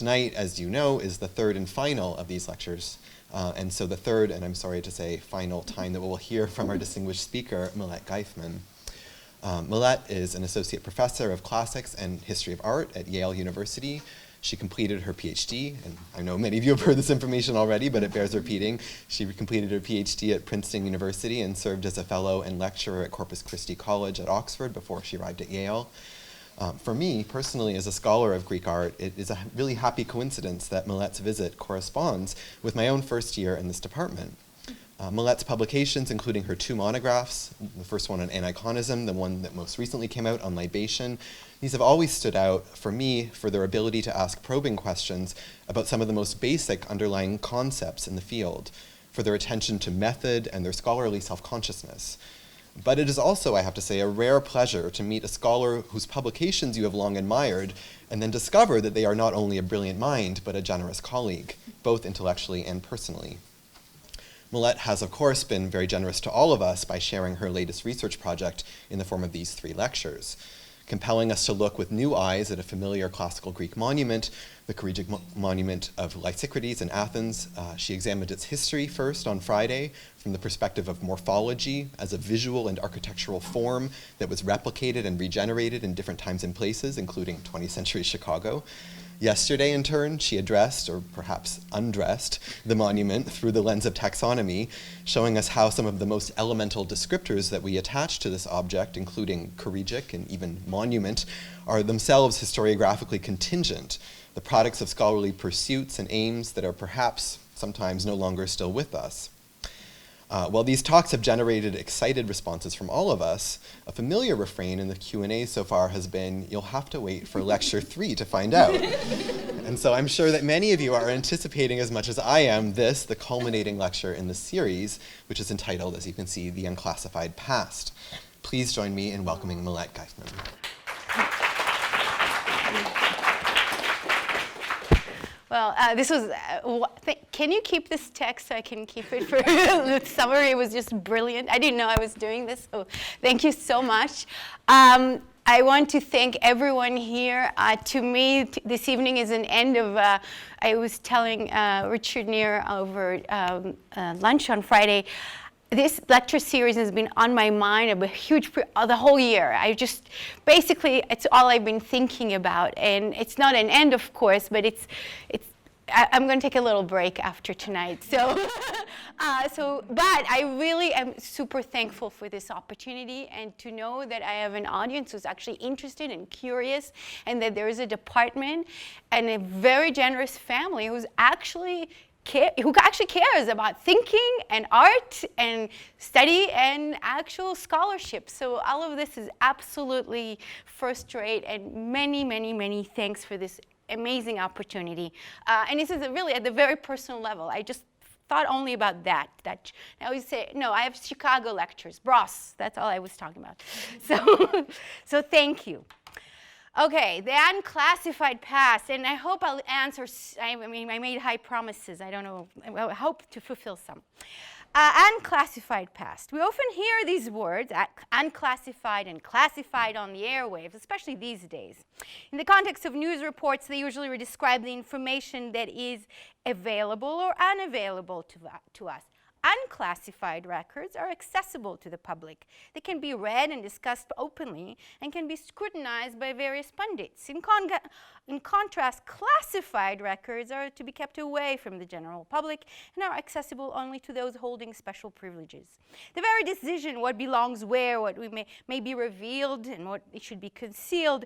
tonight, as you know, is the third and final of these lectures. And so the third, and I'm sorry to say final time that we will hear from our distinguished speaker, Milette Gaifman. Milette is an associate professor of classics and history of art at Yale University. She completed her PhD, and I know many of you have heard this information already, but it bears repeating. She completed her PhD at Princeton University and served as a fellow and lecturer at Corpus Christi College at Oxford before she arrived at Yale. For me, personally, as a scholar of Greek art, it is a really happy coincidence that Milette's visit corresponds with my own first year in this department. Milette's publications, including her 2 monographs, the first one on aniconism, the one that most recently came out on libation, these have always stood out for me for their ability to ask probing questions about some of the most basic underlying concepts in the field, for their attention to method and their scholarly self-consciousness. But it is also, I have to say, a rare pleasure to meet a scholar whose publications you have long admired and then discover that they are not only a brilliant mind, but a generous colleague, both intellectually and personally. Milette has, of course, been very generous to all of us by sharing her latest research project in the form of these 3 lectures, compelling us to look with new eyes at a familiar classical Greek monument, the Choregic monument of Lysicrides in Athens. She examined its history first on Friday from the perspective of morphology as a visual and architectural form that was replicated and regenerated in different times and places, including 20th century Chicago. Yesterday, in turn, she addressed, or perhaps undressed, the monument through the lens of taxonomy, showing us how some of the most elemental descriptors that we attach to this object, including choregic and even monument, are themselves historiographically contingent, the products of scholarly pursuits and aims that are perhaps sometimes no longer still with us. While these talks have generated excited responses from all of us, a familiar refrain in the Q&A so far has been, you'll have to wait for lecture 3 to find out. And so I'm sure that many of you are anticipating as much as I am this, the culminating lecture in the series, which is entitled, as you can see, The Unclassified Past. Please join me in welcoming Milette Gaifman. Well, this was, can you keep this text so I can keep it for the summary? It was just brilliant. I didn't know I was doing this, so thank you so much. I want to thank everyone here. To me, this evening is an end of, I was telling Richard Neer over lunch on Friday, this lecture series has been on my mind a huge, the whole year. Basically, it's all I've been thinking about. And it's not an end, of course, but I'm going to take a little break after tonight. But I really am super thankful for this opportunity and to know that I have an audience who's actually interested and curious, and that there is a department and a very generous family who actually cares about thinking and art and study and actual scholarship. So all of this is absolutely first rate, and many, many, many thanks for this amazing opportunity. And this is really at the very personal level. I just thought only about that. I always say, no, I have Chicago lectures, Bros. That's all I was talking about. So thank you. Okay, the unclassified past, and I hope I'll answer, I made high promises. I don't know, I hope to fulfill some. Unclassified past. We often hear these words, unclassified and classified, on the airwaves, especially these days. In the context of news reports, they usually describe the information that is available or unavailable to us. Unclassified records are accessible to the public. They can be read and discussed openly and can be scrutinized by various pundits. In contrast, classified records are to be kept away from the general public and are accessible only to those holding special privileges. The very decision what belongs where, what may be revealed and what should be concealed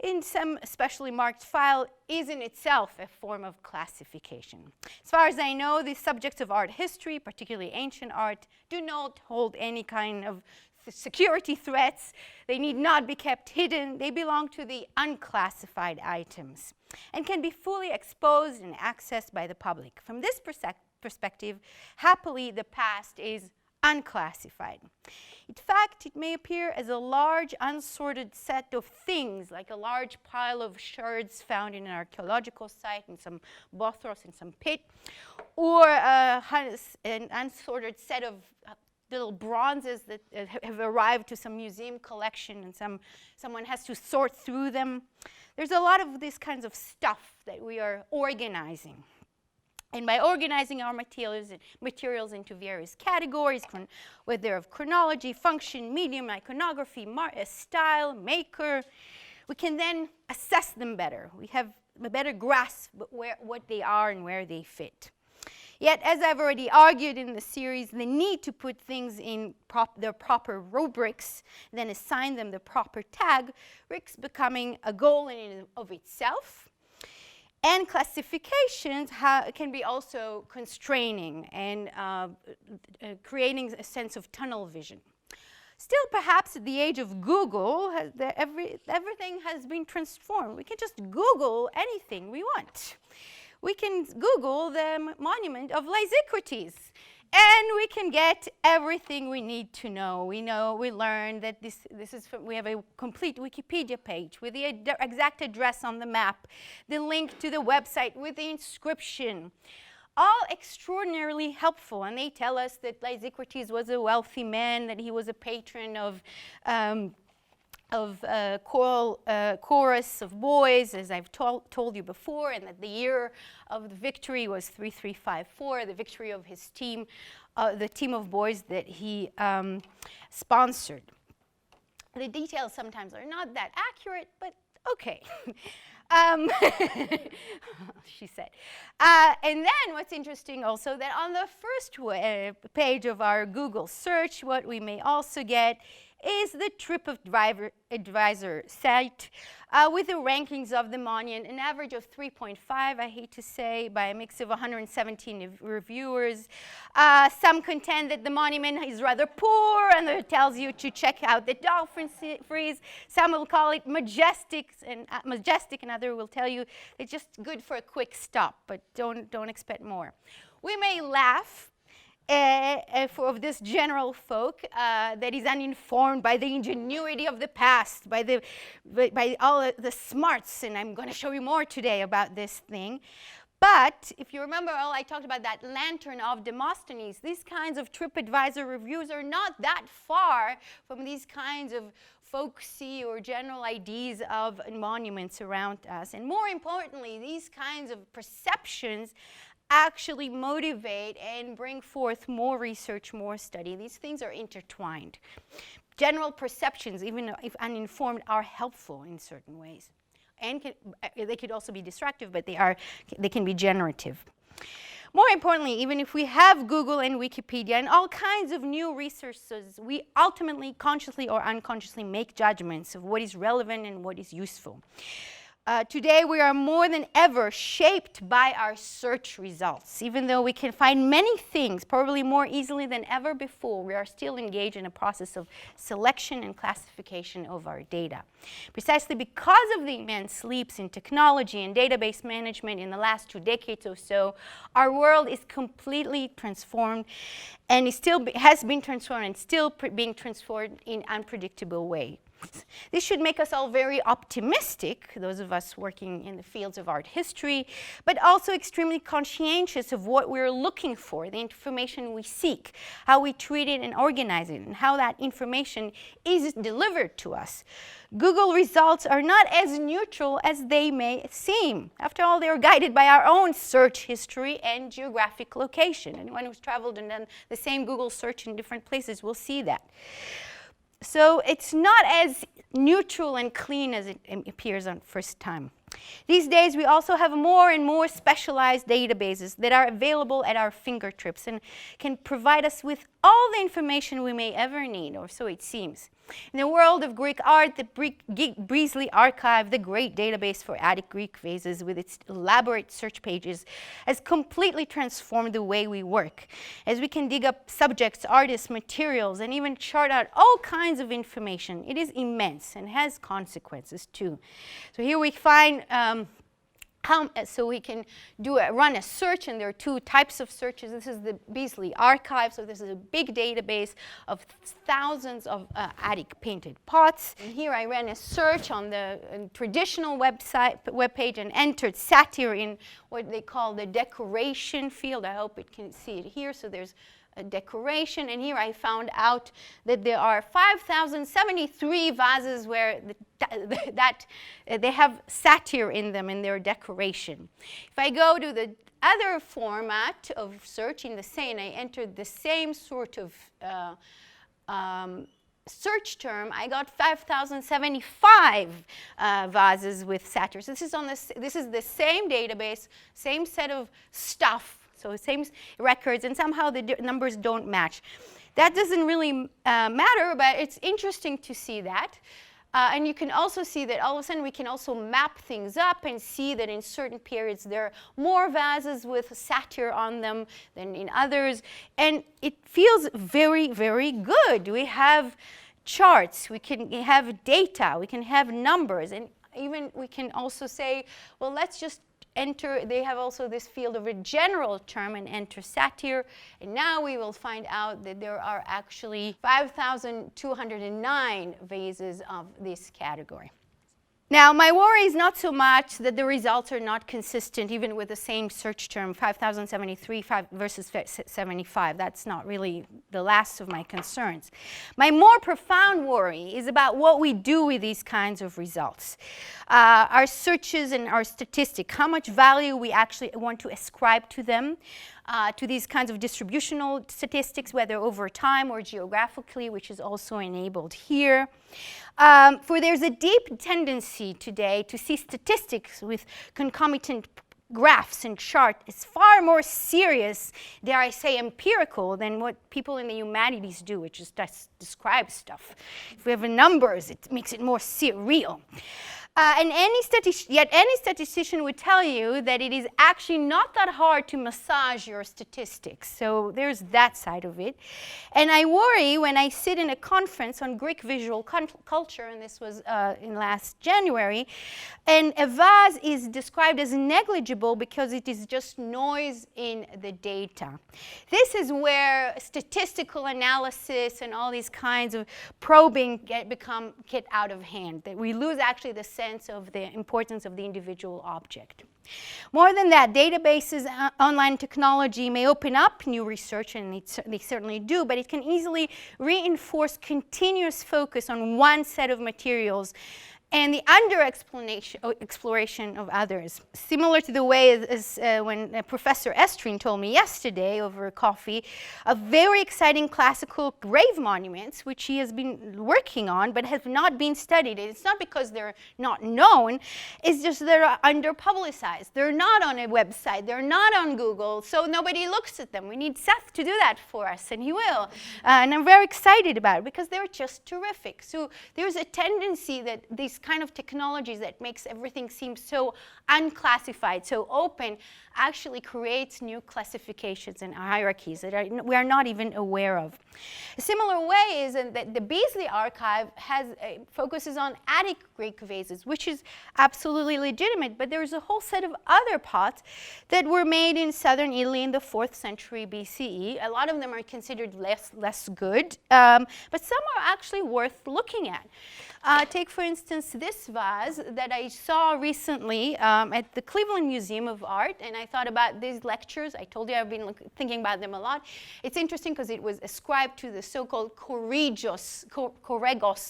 in some specially marked file is in itself a form of classification. As far as I know, the subjects of art history, particularly ancient art, do not hold any kind of security threats. They need not be kept hidden. They belong to the unclassified items and can be fully exposed and accessed by the public. From this perspective, happily, the past is unclassified. In fact, it may appear as a large unsorted set of things, like a large pile of shards found in an archaeological site, in some bothros, in some pit, or an unsorted set of little bronzes that have arrived to some museum collection, and someone has to sort through them. There's a lot of this kinds of stuff that we are organizing. And by organizing our materials into various categories, whether of chronology, function, medium, iconography, style, maker, we can then assess them better. We have a better grasp of what they are and where they fit. Yet, as I've already argued in the series, the need to put things in their proper rubrics, then assign them the proper tag, risks becoming a goal in and of itself. And classifications can be also constraining and creating a sense of tunnel vision. Still, perhaps at the age of Google, everything has been transformed. We can just Google anything we want. We can Google the monument of Lysicrites, and we can get everything we need to know. We learned that we have a complete Wikipedia page with the exact address on the map, the link to the website with the inscription. All extraordinarily helpful, and they tell us that Lysicrites was a wealthy man, that he was a patron of chorus of boys, as I've told you before, and that the year of the victory was 3354, the victory of his team, the team of boys that he sponsored. The details sometimes are not that accurate, but okay. She said. And then what's interesting also, that on the first page of our Google search, what we may also get is the TripAdvisor site with the rankings of the monument, an average of 3.5, I hate to say, by a mix of 117 reviewers. Some contend that the monument is rather poor, and it tells you to check out the dolphin frieze. Some will call it majestic, and others will tell you it's just good for a quick stop, but don't expect more. We may laugh of this general folk that is uninformed by the ingenuity of the past, by all the smarts, and I'm going to show you more today about this thing. But if you remember, I talked about that lantern of Demosthenes. These kinds of TripAdvisor reviews are not that far from these kinds of folksy or general ideas of monuments around us. And more importantly, these kinds of perceptions actually motivate and bring forth more research, more study. These things are intertwined. General perceptions, even if uninformed, are helpful in certain ways. And they could also be destructive, but they can be generative. More importantly, even if we have Google and Wikipedia and all kinds of new resources, we ultimately, consciously or unconsciously, make judgments of what is relevant and what is useful. Today, we are more than ever shaped by our search results. Even though we can find many things, probably more easily than ever before, we are still engaged in a process of selection and classification of our data. Precisely because of the immense leaps in technology and database management in the last 2 decades or so, our world is completely transformed, and has been transformed and still being transformed in unpredictable ways. This should make us all very optimistic, those of us working in the fields of art history, but also extremely conscientious of what we're looking for, the information we seek, how we treat it and organize it, and how that information is delivered to us. Google results are not as neutral as they may seem. After all, they are guided by our own search history and geographic location. Anyone who's traveled and done the same Google search in different places will see that. So it's not as neutral and clean as it appears on first time. These days, we also have more and more specialized databases that are available at our fingertips and can provide us with all the information we may ever need, or so it seems. In the world of Greek art, the Beazley Archive, the great database for Attic Greek vases with its elaborate search pages, has completely transformed the way we work, as we can dig up subjects, artists, materials, and even chart out all kinds of information. It is immense and has consequences too. So here we find so we can run a search, and there are 2 types of searches. This is the Beazley Archive, so this is a big database of thousands of Attic painted pots. And here I ran a search on the traditional webpage and entered Satire in what they call the decoration field. I hope it can see it here. So there's decoration. And here I found out that there are 5,073 vases where they have satire in them in their decoration. If I go to the other format of search in the same, I entered the same sort of search term, I got 5,075 vases with satire. So this is the same database, same set of stuff, so same records, and somehow the numbers don't match. That doesn't really matter, but it's interesting to see that. And you can also see that all of a sudden we can also map things up and see that in certain periods there are more vases with satire on them than in others. And it feels very, very good. We have charts, we can have data, we can have numbers, and even we can also say, well, let's just enter, they have also this field of a general term and enter satire, and now we will find out that there are actually 5,209 vases of this category. Now, my worry is not so much that the results are not consistent, even with the same search term, 5,073 versus 75. That's not really the last of my concerns. My more profound worry is about what we do with these kinds of results. Our searches and our statistics, how much value we actually want to ascribe to them, to these kinds of distributional statistics, whether over time or geographically, which is also enabled here. For there's a deep tendency today to see statistics with concomitant graphs and charts is far more serious, dare I say, empirical than what people in the humanities do, which is just describe stuff. If we have numbers, it makes it more real. And yet any statistician would tell you that it is actually not that hard to massage your statistics. So there's that side of it. And I worry when I sit in a conference on Greek visual culture, and this was in last January, and a vase is described as negligible because it is just noise in the data. This is where statistical analysis and all these kinds of probing get out of hand, that we lose actually the sense of the importance of the individual object. More than that, databases, online technology may open up new research, and they certainly do, but it can easily reinforce continuous focus on one set of materials and the under-exploration of others. Similar to the way as when Professor Estrin told me yesterday over coffee of very exciting classical grave monuments, which he has been working on but have not been studied. And it's not because they're not known, it's just they're under-publicized. They're not on a website, they're not on Google, so nobody looks at them. We need Seth to do that for us, and he will. And I'm very excited about it because they're just terrific. So there's a tendency that these kind of technologies that makes everything seem so unclassified, so open, actually creates new classifications and hierarchies that we are not even aware of. A similar way is that the Beasley archive focuses on Attic Greek vases, which is absolutely legitimate, but there's a whole set of other pots that were made in southern Italy in the 4th century BCE. A lot of them are considered less good, but some are actually worth looking at. Take, for instance, this vase that I saw recently at the Cleveland Museum of Art, and I thought about these lectures. I told you I've been thinking about them a lot. It's interesting because it was ascribed to the so-called Corregos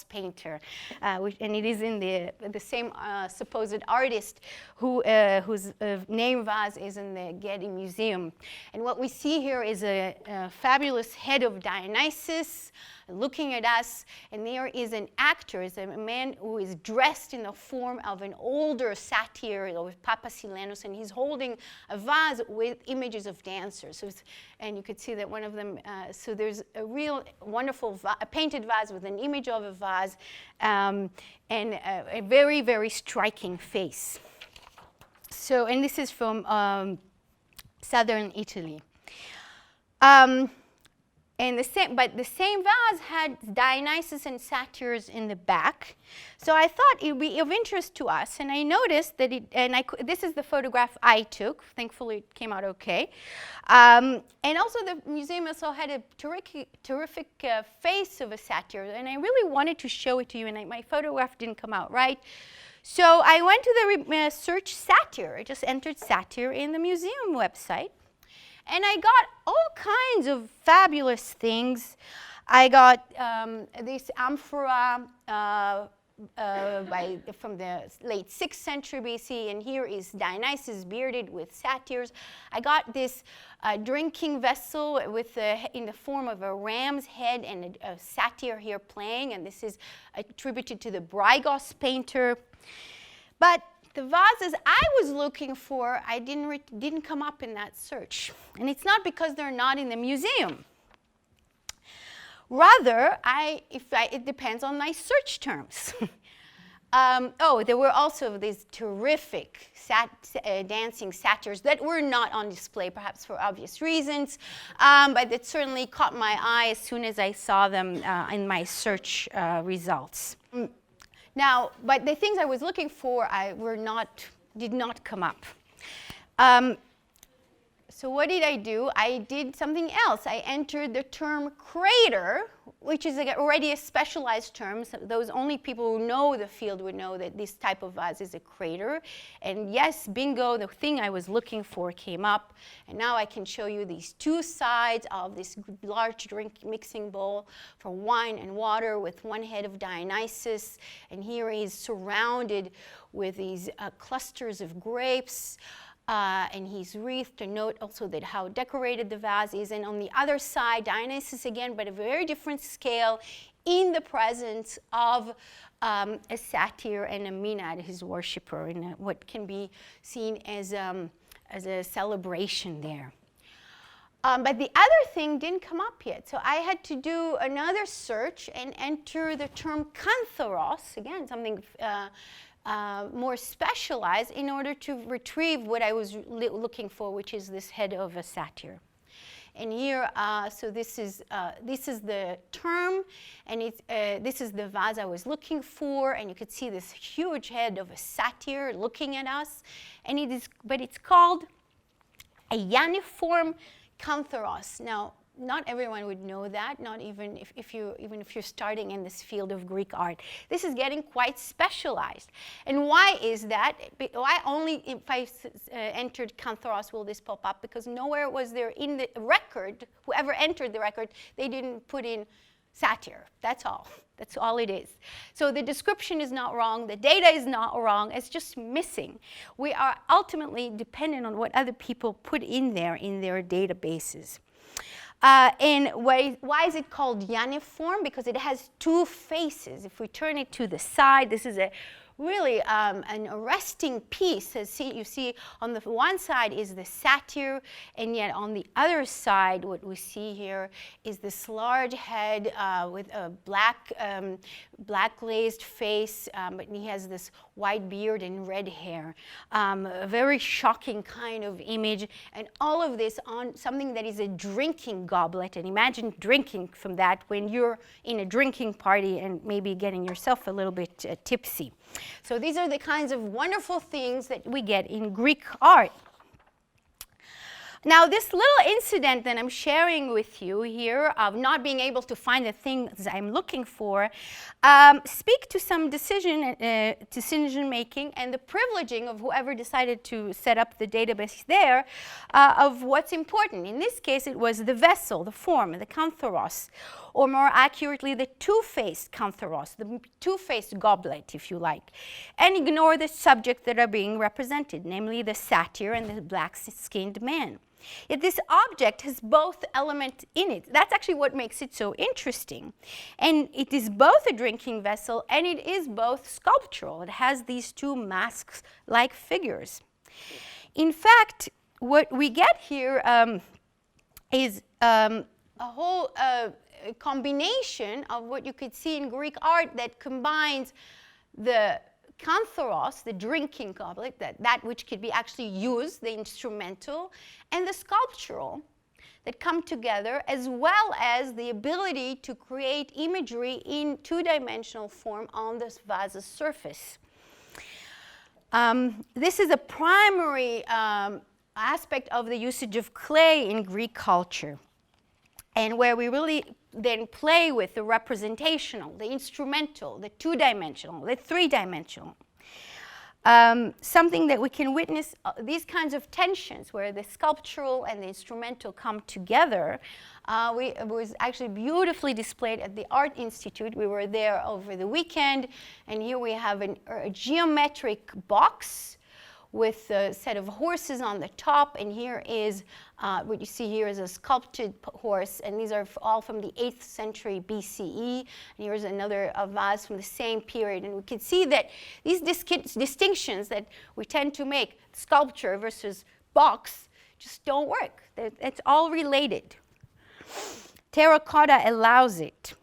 painter, and it is in the same supposed artist whose name vase is in the Getty Museum. And what we see here is a fabulous head of Dionysus looking at us, and there is an actor, is a man who is dressed in the form of an older satyr with Papasilenus, and he's holding a vase with images of dancers. So and you could see that one of them, so there's a real wonderful painted vase with an image of a vase and a very, very striking face. So, and this is from southern Italy. And the same vase had Dionysus and satyrs in the back. So I thought it would be of interest to us, and I noticed that this is the photograph I took. Thankfully, it came out okay. And also the museum also had a terrific face of a satyr, and I really wanted to show it to you, and my photograph didn't come out right. So I went to the search satyr. I just entered satyr in the museum website. And I got all kinds of fabulous things. I got this amphora from the late 6th century BC, and here is Dionysus bearded with satyrs. I got this drinking vessel with in the form of a ram's head and a satyr here playing, and this is attributed to the Brygos painter. But the vases I was looking for, I didn't come up in that search. And it's not because they're not in the museum. Rather, it depends on my search terms. There were also these terrific dancing satyrs that were not on display, perhaps for obvious reasons, but it certainly caught my eye as soon as I saw them in my search results. Now, but the things I was looking for did not come up. So what did I do? I did something else. I entered the term crater, which is already a specialized term. So those only people who know the field would know that this type of vase is a crater. And yes, bingo, the thing I was looking for came up. And now I can show you these two sides of this large drink mixing bowl for wine and water with one head of Dionysus. And here he's surrounded with these clusters of grapes. And he's wreathed to note also that how decorated the vase is. And on the other side, Dionysus again, but a very different scale, in the presence of a satyr and a Maenad, his worshipper, in what can be seen as a celebration there. But the other thing didn't come up yet. So I had to do another search and enter the term cantharos, again, something more specialized, in order to retrieve what I was looking for, which is this head of a satyr. And here, so this is the term, and this is the vase I was looking for, and you could see this huge head of a satyr looking at us, and it's called a ianiform cantharos. Now, not everyone would know that, not even if you're starting in this field of Greek art. This is getting quite specialized. And why is that? Why only if I entered cantharos will this pop up? Because nowhere was there in the record, whoever entered the record, they didn't put in satyr. That's all. That's all it is. So the description is not wrong. The data is not wrong. It's just missing. We are ultimately dependent on what other people put in their databases. And why is it called ianiform? Because it has two faces. If we turn it to the side, this is really an arresting piece. You see on the one side is the satyr, and yet on the other side, what we see here is this large head with a black glazed face, but he has this white beard and red hair. A very shocking kind of image, and all of this on something that is a drinking goblet. And imagine drinking from that when you're in a drinking party and maybe getting yourself a little bit tipsy. So these are the kinds of wonderful things that we get in Greek art. Now, this little incident that I'm sharing with you here of not being able to find the things I'm looking for speak to some decision making and the privileging of whoever decided to set up the database there of what's important. In this case, it was the vessel, the form, the cantharos, or more accurately, the two-faced cantharos, the two-faced goblet, if you like, and ignore the subjects that are being represented, namely the satyr and the black-skinned man. Yet this object has both elements in it. That's actually what makes it so interesting. And it is both a drinking vessel and it is both sculptural. It has these two masks-like figures. In fact, what we get here is a whole combination of what you could see in Greek art that combines the cantharos, the drinking goblet, that which could be actually used, the instrumental, and the sculptural that come together, as well as the ability to create imagery in two-dimensional form on this vase's surface. This is a primary aspect of the usage of clay in Greek culture, and where we really then play with the representational, the instrumental, the two-dimensional, the three-dimensional. something that we can witness, these kinds of tensions where the sculptural and the instrumental come together. It was actually beautifully displayed at the Art Institute. We were there over the weekend, and here we have a geometric box with a set of horses on the top, and here is, what you see here is a sculpted horse, and these are all from the 8th century BCE, and here's another vase from the same period, and we can see that these distinctions that we tend to make, sculpture versus box, just don't work. It's all related. Terracotta allows it.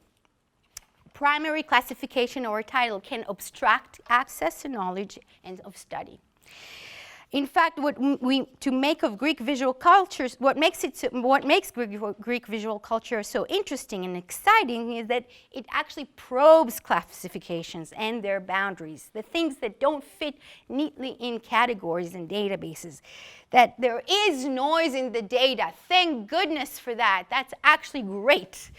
Primary classification or title can obstruct access to knowledge and of study. In fact, to make of Greek visual cultures, what makes Greek visual culture so interesting and exciting is that it actually probes classifications and their boundaries, the things that don't fit neatly in categories and databases. That there is noise in the data. Thank goodness for that. That's actually great.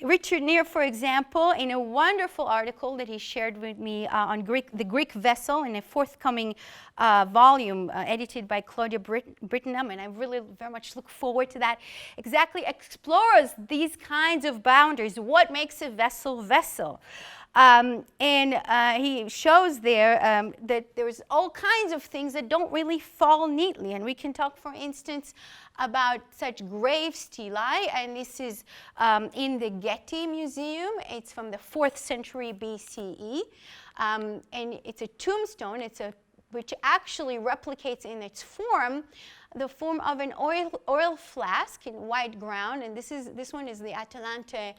Richard Neer, for example, in a wonderful article that he shared with me on the Greek vessel in a forthcoming volume edited by Claudia Brittenham, and I really very much look forward to that, exactly explores these kinds of boundaries. What makes a vessel vessel? He shows there that there's all kinds of things that don't really fall neatly. And we can talk, for instance, about such grave stelae. And this is in the Getty Museum. It's from the 4th century BCE. And it's a tombstone. Which actually replicates in its form the form of an oil flask in white ground, and this one is the Atalante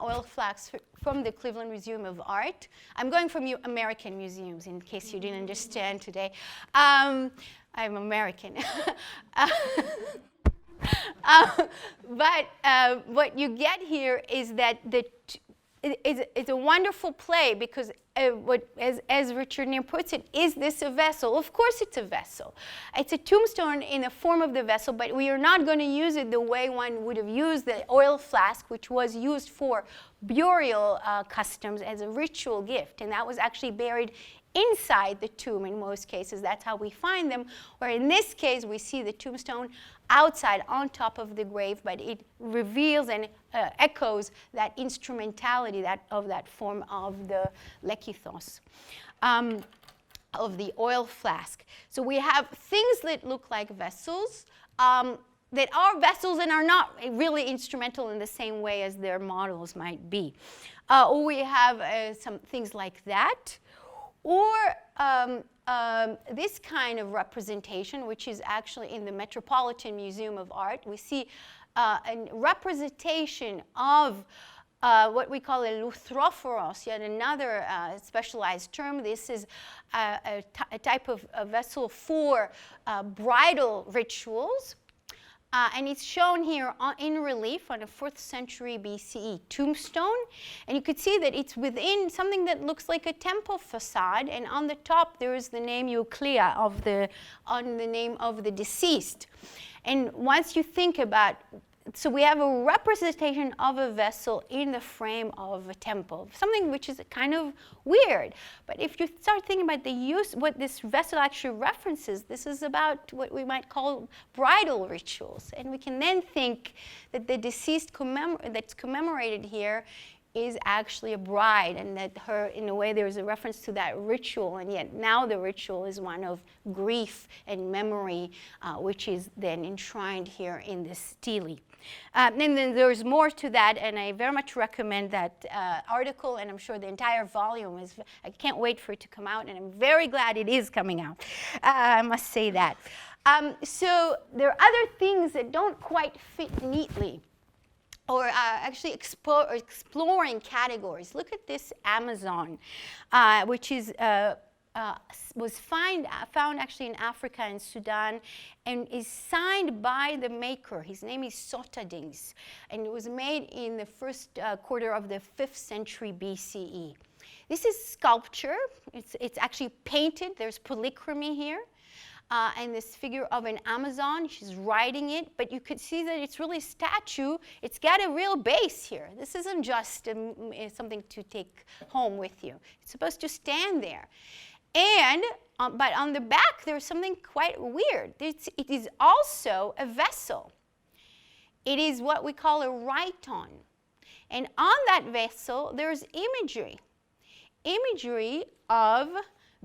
oil flask from the Cleveland Museum of Art. I'm going from American museums in case you didn't understand today. I'm American. But what you get here is that it's a wonderful play because as Richard Neer puts it, is this a vessel? Of course it's a vessel. It's a tombstone in the form of the vessel, but we are not going to use it the way one would have used the oil flask, which was used for burial customs as a ritual gift, and that was actually buried inside the tomb in most cases. That's how we find them, where in this case we see the tombstone outside on top of the grave, but it reveals and echoes that instrumentality of that form of the lekithos, of the oil flask. So we have things that look like vessels, that are vessels and are not really instrumental in the same way as their models might be. Or we have some things like that. Or this kind of representation, which is actually in the Metropolitan Museum of Art. We see a representation of what we call a lustrophoros, yet another specialized term. This is a type of a vessel for bridal rituals. And it's shown here in relief on a 4th century BCE tombstone. And you could see that it's within something that looks like a temple facade. And on the top, there is the name Euclea on the name of the deceased. And once you think about, so we have a representation of a vessel in the frame of a temple, something which is kind of weird. But if you start thinking about the use, what this vessel actually references, this is about what we might call bridal rituals. And we can then think that the deceased that's commemorated here is actually a bride, and that her, in a way, there is a reference to that ritual, and yet now the ritual is one of grief and memory, which is then enshrined here in the stele. And then there's more to that, and I very much recommend that article, and I'm sure the entire volume is, I can't wait for it to come out, and I'm very glad it is coming out. I must say that. So there are other things that don't quite fit neatly, or actually exploring categories. Look at this Amazon, which is was found actually in Africa and Sudan, and is signed by the maker. His name is Sotadings, and it was made in the first quarter of the 5th century BCE. This is sculpture. It's actually painted. There's polychromy here. And this figure of an Amazon, she's riding it, but you could see that it's really a statue. It's got a real base here. This isn't just something to take home with you. It's supposed to stand there. And but on the back, there's something quite weird. It is also a vessel. It is what we call a rhyton. And on that vessel, there's imagery of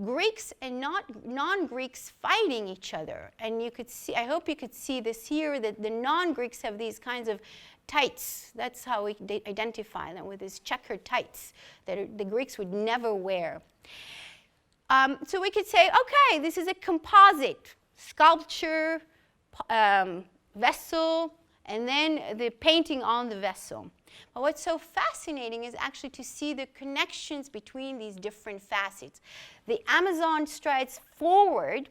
Greeks and non-Greeks fighting each other. And you could see, I hope you could see this here, that the non-Greeks have these kinds of tights. That's how we identify them, with these checkered tights that the Greeks would never wear. So we could say, okay, this is a composite sculpture, vessel, and then the painting on the vessel. But what's so fascinating is actually to see the connections between these different facets. The Amazon strides forward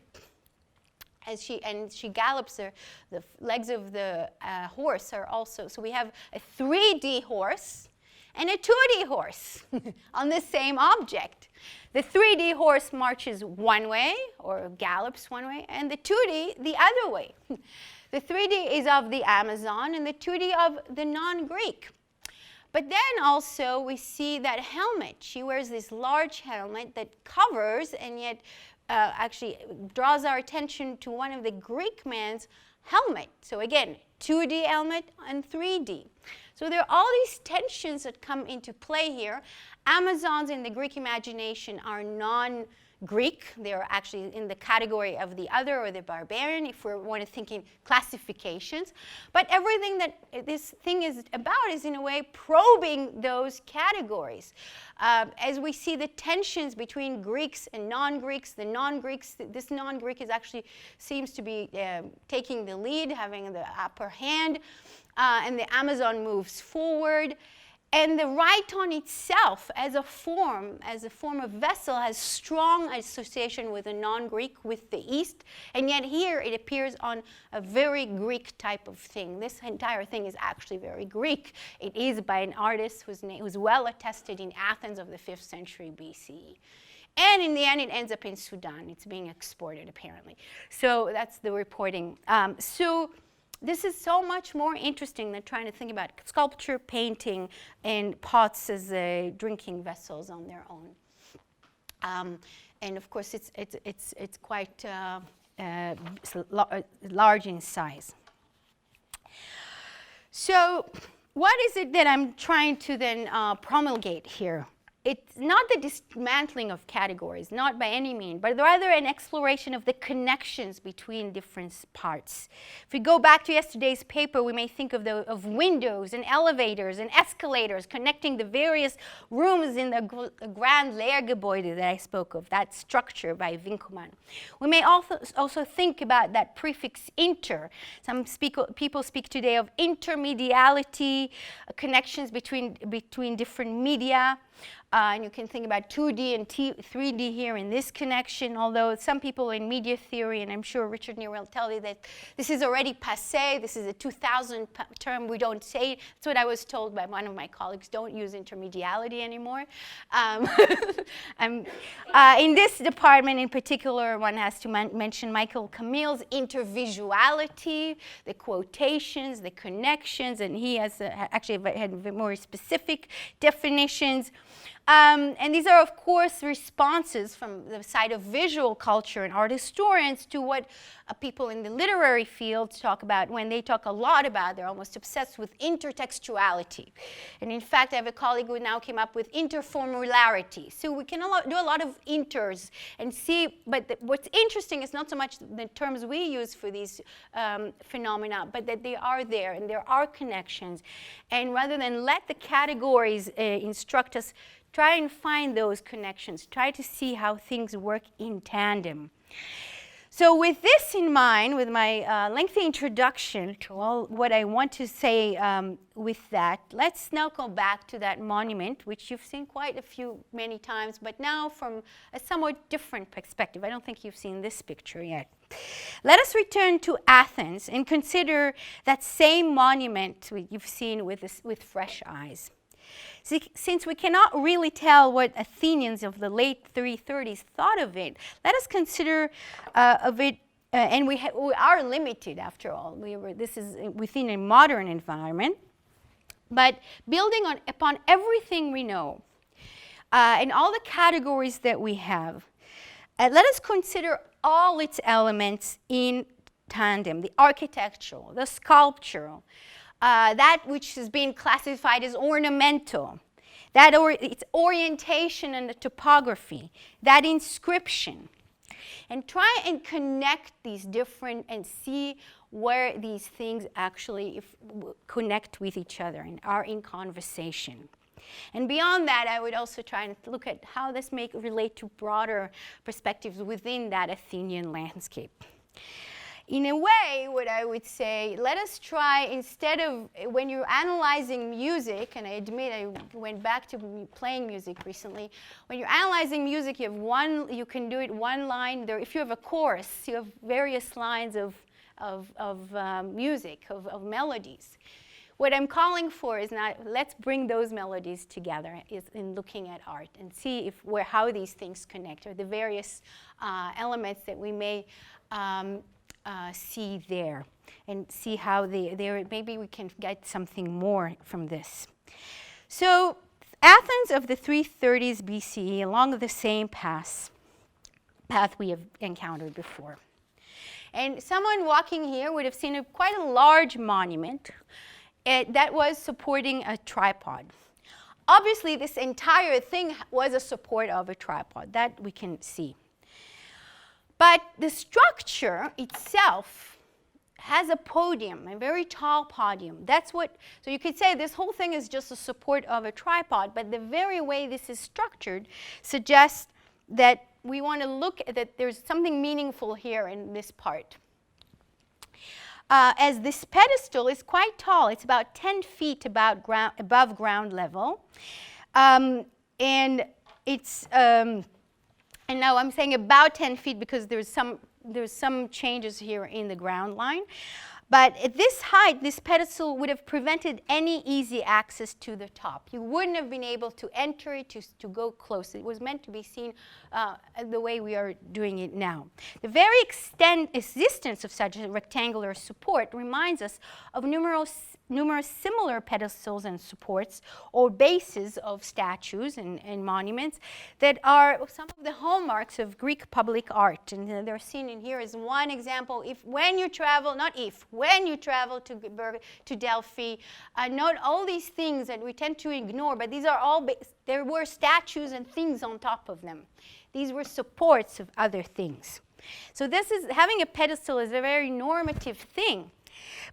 as she gallops. The legs of the horse are also, so we have a 3D horse and a 2D horse on the same object. The 3D horse marches one way or gallops one way, and the 2D the other way. The 3D is of the Amazon and the 2D of the non-Greek. But then also we see that helmet. She wears this large helmet that covers and yet actually draws our attention to one of the Greek man's helmet. So again, 2D helmet and 3D. So there are all these tensions that come into play here. Amazons in the Greek imagination are non-Greek. They are actually in the category of the other or the barbarian, if we want to think in classifications. But everything that this thing is about is, in a way, probing those categories. As we see the tensions between Greeks and non-Greeks, the non-Greeks, this non-Greek is actually seems to be taking the lead, having the upper hand, and the Amazon moves forward. And the rhyton itself, as a form of vessel, has strong association with the non-Greek, with the East, and yet here it appears on a very Greek type of thing. This entire thing is actually very Greek. It is by an artist who's well attested in Athens of the 5th century BCE. And in the end, it ends up in Sudan. It's being exported, apparently. So that's the reporting. This is so much more interesting than trying to think about sculpture, painting, and pots as drinking vessels on their own. And of course, it's quite large in size. So what is it that I'm trying to then promulgate here? It's not the dismantling of categories, not by any means, but rather an exploration of the connections between different parts. If we go back to yesterday's paper, we may think of windows and elevators and escalators connecting the various rooms in the grand Lehrgebäude that I spoke of, that structure by Winkelmann. We may also think about that prefix inter. Some people speak today of intermediality, connections between different media. And you can think about 2D and 3D here in this connection, although some people in media theory, and I'm sure Richard Neer will tell you that this is already passé, this is a 2000 term, we don't say it. That's what I was told by one of my colleagues, don't use intermediality anymore. In this department in particular, one has to mention Michael Camille's intervisuality, the quotations, the connections, and he has actually had more specific definitions. And these are, of course, responses from the side of visual culture and art historians to what people in the literary field talk about when they talk a lot about, they're almost obsessed with intertextuality. And in fact, I have a colleague who now came up with interformularity. So we can do a lot of inters and see, but what's interesting is not so much the terms we use for these phenomena, but that they are there and there are connections. And rather than let the categories instruct us, try and find those connections. Try to see how things work in tandem. So with this in mind, with my lengthy introduction to all what I want to say with that, let's now go back to that monument, which you've seen many times, but now from a somewhat different perspective. I don't think you've seen this picture yet. Let us return to Athens and consider that same monument you've seen with fresh eyes. Since we cannot really tell what Athenians of the late 330s thought of it, let us consider of it, and we are limited after all. This is within a modern environment, but building upon everything we know and all the categories that we have, let us consider all its elements in tandem: the architectural, the sculptural, that which has been classified as ornamental, its orientation and the topography, that inscription, and try and connect these different and see where these things actually connect with each other and are in conversation. And beyond that, I would also try and look at how this may relate to broader perspectives within that Athenian landscape. In a way, what I would say, let us try, instead of, when you're analyzing music, and I admit I went back to playing music recently, when you're analyzing music, you can do it one line. If you have a chorus, you have various lines of music, of melodies. What I'm calling for is not, let's bring those melodies together in looking at art and see how these things connect, or the various elements that we may see there, and see how maybe we can get something more from this. So Athens of the 330s BCE, along the same path we have encountered before. And someone walking here would have seen quite a large monument that was supporting a tripod. Obviously, this entire thing was a support of a tripod, that we can see. But the structure itself has a podium, a very tall podium. So you could say this whole thing is just a support of a tripod, but the very way this is structured suggests that we want to look at that there's something meaningful here in this part. As this pedestal is quite tall, it's about 10 feet above ground level, and it's and now I'm saying about 10 feet because there's some changes here in the ground line. But at this height, this pedestal would have prevented any easy access to the top. You wouldn't have been able to enter it, to go close. It was meant to be seen the way we are doing it now. The very existence of such a rectangular support reminds us of numerous similar pedestals and supports or bases of statues and monuments that are some of the hallmarks of Greek public art. And they're seen in here as one example. When you travel to Delphi, note all these things that we tend to ignore, but these are all, there were statues and things on top of them. These were supports of other things. So having a pedestal is a very normative thing.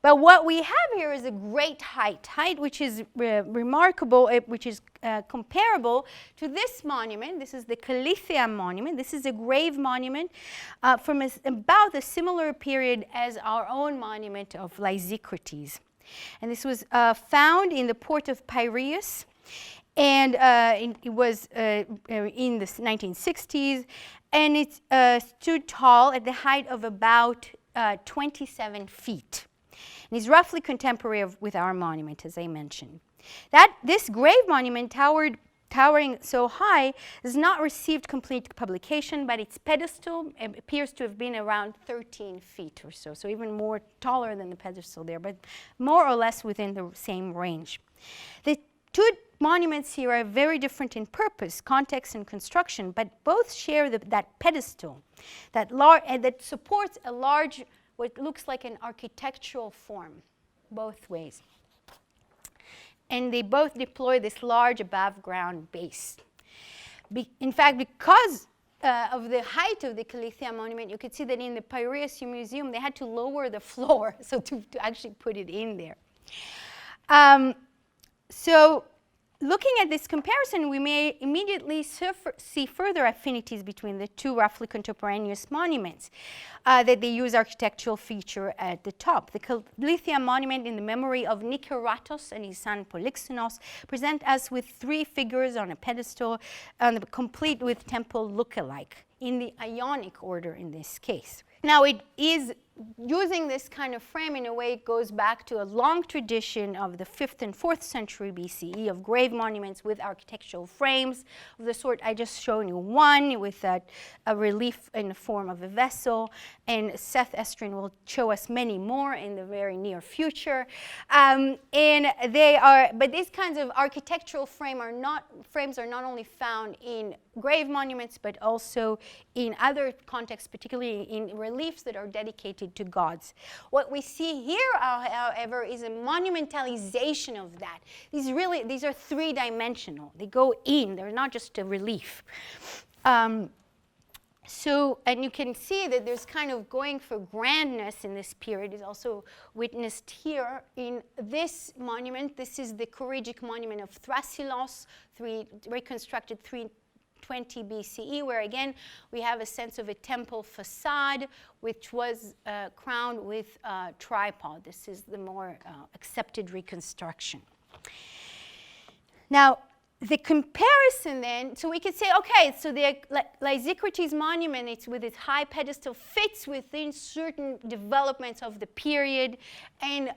But what we have here is a great height which is remarkable, which is comparable to this monument. This is the Calithia monument. This is a grave monument from about a similar period as our own monument of Lysicrates. And this was found in the port of Piraeus, and it was in the 1960s, and it stood tall at the height of about 27 feet. And is roughly contemporary with our monument, as I mentioned. This grave monument, towering so high, has not received complete publication, but its pedestal appears to have been around 13 feet or so, so even more taller than the pedestal there, but more or less within the same range. The two monuments here are very different in purpose, context, and construction, but both share that pedestal that supports a large, what looks like an architectural form, both ways. And they both deploy this large above-ground base. In fact, because of the height of the Calithia monument, you could see that in the Piraeus Museum, they had to lower the floor so to actually put it in there. So looking at this comparison, we may immediately see further affinities between the two roughly contemporaneous monuments that they use architectural feature at the top. The Calithia monument in the memory of Niceratos and his son Polyxenos present us with three figures on a pedestal, complete with temple look-alike, in the Ionic order in this case. Now, it is using this kind of frame in a way. It goes back to a long tradition of the 5th and 4th century BCE of grave monuments with architectural frames of the sort I just shown you. One with a relief in the form of a vessel, and Seth Estrin will show us many more in the very near future. And they are, but these kinds of architectural frames are not only found in grave monuments, but also in other contexts, particularly in reliefs that are dedicated to gods. What we see here, however, is a monumentalization of that. These are three-dimensional. They go in. They're not just a relief. And you can see that there's kind of going for grandness in this period is also witnessed here in this monument. This is the Choregic monument of Thrasilos, reconstructed 320 BCE, where again we have a sense of a temple facade which was crowned with a tripod. This is the more accepted reconstruction. Now, the comparison then, so we could say, okay, so the Lysicrates monument, it's with its high pedestal, fits within certain developments of the period and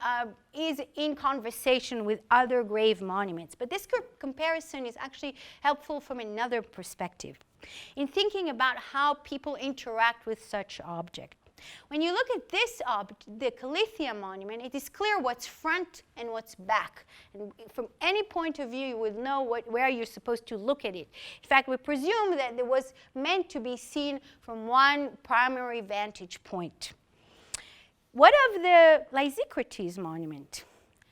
is in conversation with other grave monuments. But this comparison is actually helpful from another perspective in thinking about how people interact with such objects. When you look at this object, the Callithia monument, it is clear what's front and what's back. And from any point of view, you would know where you're supposed to look at it. In fact, we presume that it was meant to be seen from one primary vantage point. What of the Lysicrates monument?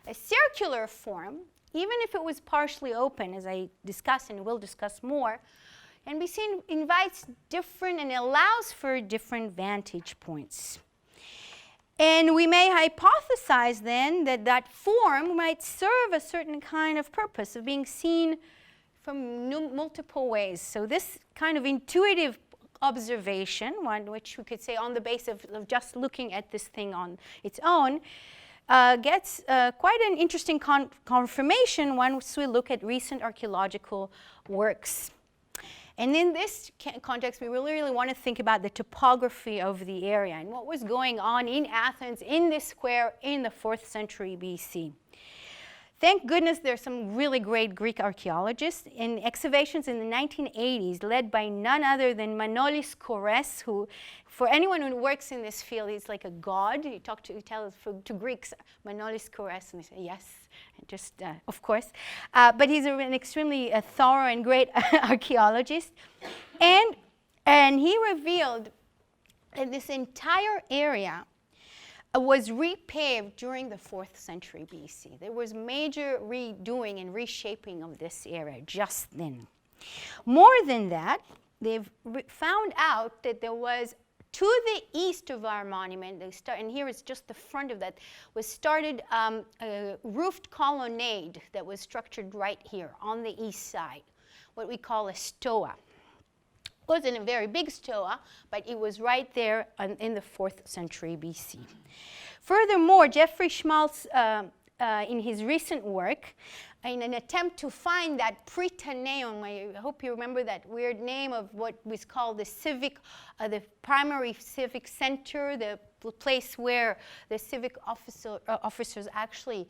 A circular form, even if it was partially open, as I discuss and will discuss more, and we see invites different and allows for different vantage points. And we may hypothesize then that that form might serve a certain kind of purpose of being seen from multiple ways. So this kind of intuitive observation, one which we could say on the basis of just looking at this thing on its own, gets quite an interesting confirmation once we look at recent archaeological works. And in this context, we really want to think about the topography of the area and what was going on in Athens, in this square, in the 4th century BC. Thank goodness there's some really great Greek archaeologists in excavations in the 1980s, led by none other than Manolis Kores, who, for anyone who works in this field, he's like a god. You tell to Greeks, Manolis Kores, and they say yes. Just, of course. But he's an extremely thorough and great archaeologist. And he revealed that this entire area was repaved during the 4th century BC. There was major redoing and reshaping of this area just then. More than that, they've found out that there was, to the east of our monument, and here is just the front of that, was started a roofed colonnade that was structured right here on the east side, what we call a stoa. It wasn't a very big stoa, but it was right there in the 4th century BC. Furthermore, Jeffrey Schmaltz, in his recent work, in an attempt to find that Prytaneum, I hope you remember that weird name of what was called the primary civic center, the place where the civic officers actually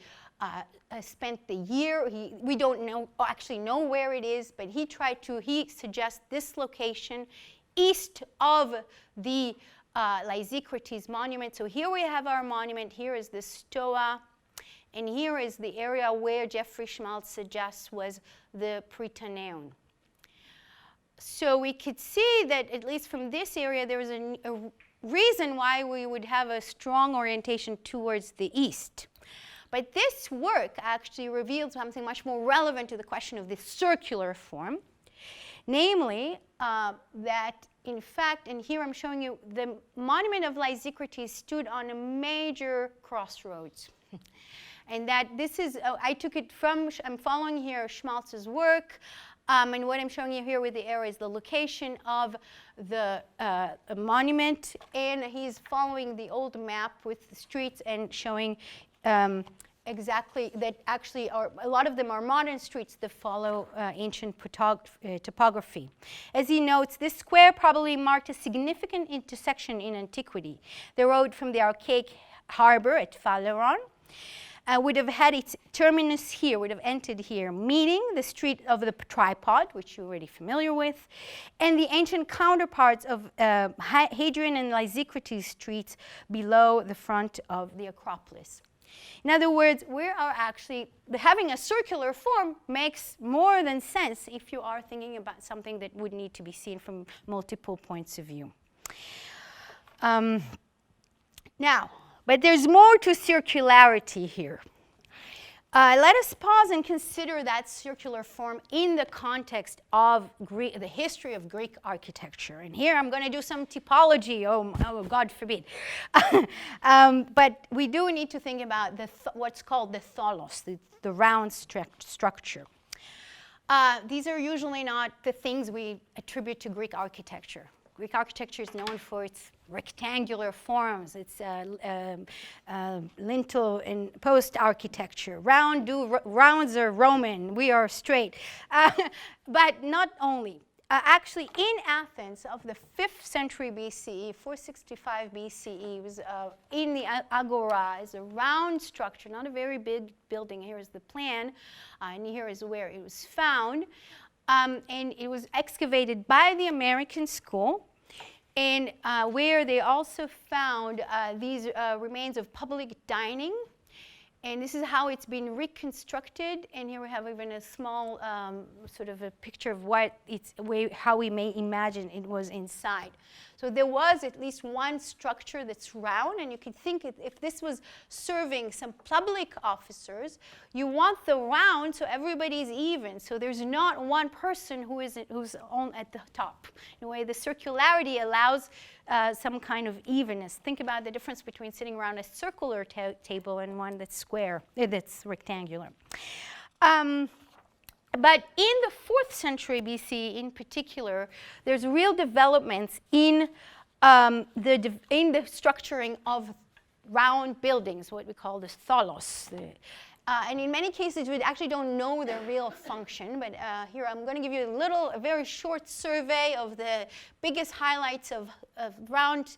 spent the year. We don't actually know where it is, but he suggests this location east of the Lysicrates monument. So here we have our monument. Here is the stoa. And here is the area where Jeffrey Schmaltz suggests was the Prytaneum. So we could see that, at least from this area, there was a reason why we would have a strong orientation towards the east. But this work actually revealed something much more relevant to the question of the circular form, namely that, in fact, and here I'm showing you, the monument of Lysicrates stood on a major crossroads. And that this is, I took it from, I'm following here Schmaltz's work, and what I'm showing you here with the arrow is the location of the monument, and he's following the old map with the streets and showing exactly, that actually are, a lot of them are modern streets that follow ancient topography. As he notes, this square probably marked a significant intersection in antiquity. The road from the archaic harbor at Phaleron would have had its terminus here, would have entered here, meeting the street of the Tripod, which you're already familiar with, and the ancient counterparts of Hadrian and Lysicrates streets below the front of the Acropolis. In other words, we are actually, having a circular form makes more than sense if you are thinking about something that would need to be seen from multiple points of view. Now, but there's more to circularity here. Let us pause and consider that circular form in the context of the history of Greek architecture. And here I'm going to do some typology, oh God forbid. But we do need to think about what's called the tholos, the round structure. These are usually not the things we attribute to Greek architecture. Greek architecture is known for its rectangular forms, its lintel and post architecture. Rounds are Roman, we are straight. But not only. Actually, in Athens of the 5th century BCE, 465 BCE, was in the agora is a round structure, not a very big building. Here is the plan, and here is where it was found. And it was excavated by the American School, and where they also found these remains of public dining. And this is how it's been reconstructed. And here we have even a small sort of a picture of how we may imagine it was inside. So there was at least one structure that's round, and you could think if this was serving some public officers, you want the round so everybody's even. So there's not one person who's on at the top. In a way, the circularity allows some kind of evenness. Think about the difference between sitting around a circular table and one that's square, that's rectangular. But in the 4th century BC in particular, there's real developments in the structuring of round buildings, what we call the tholos. And in many cases, we actually don't know their real function. But here I'm going to give you a very short survey of the biggest highlights of round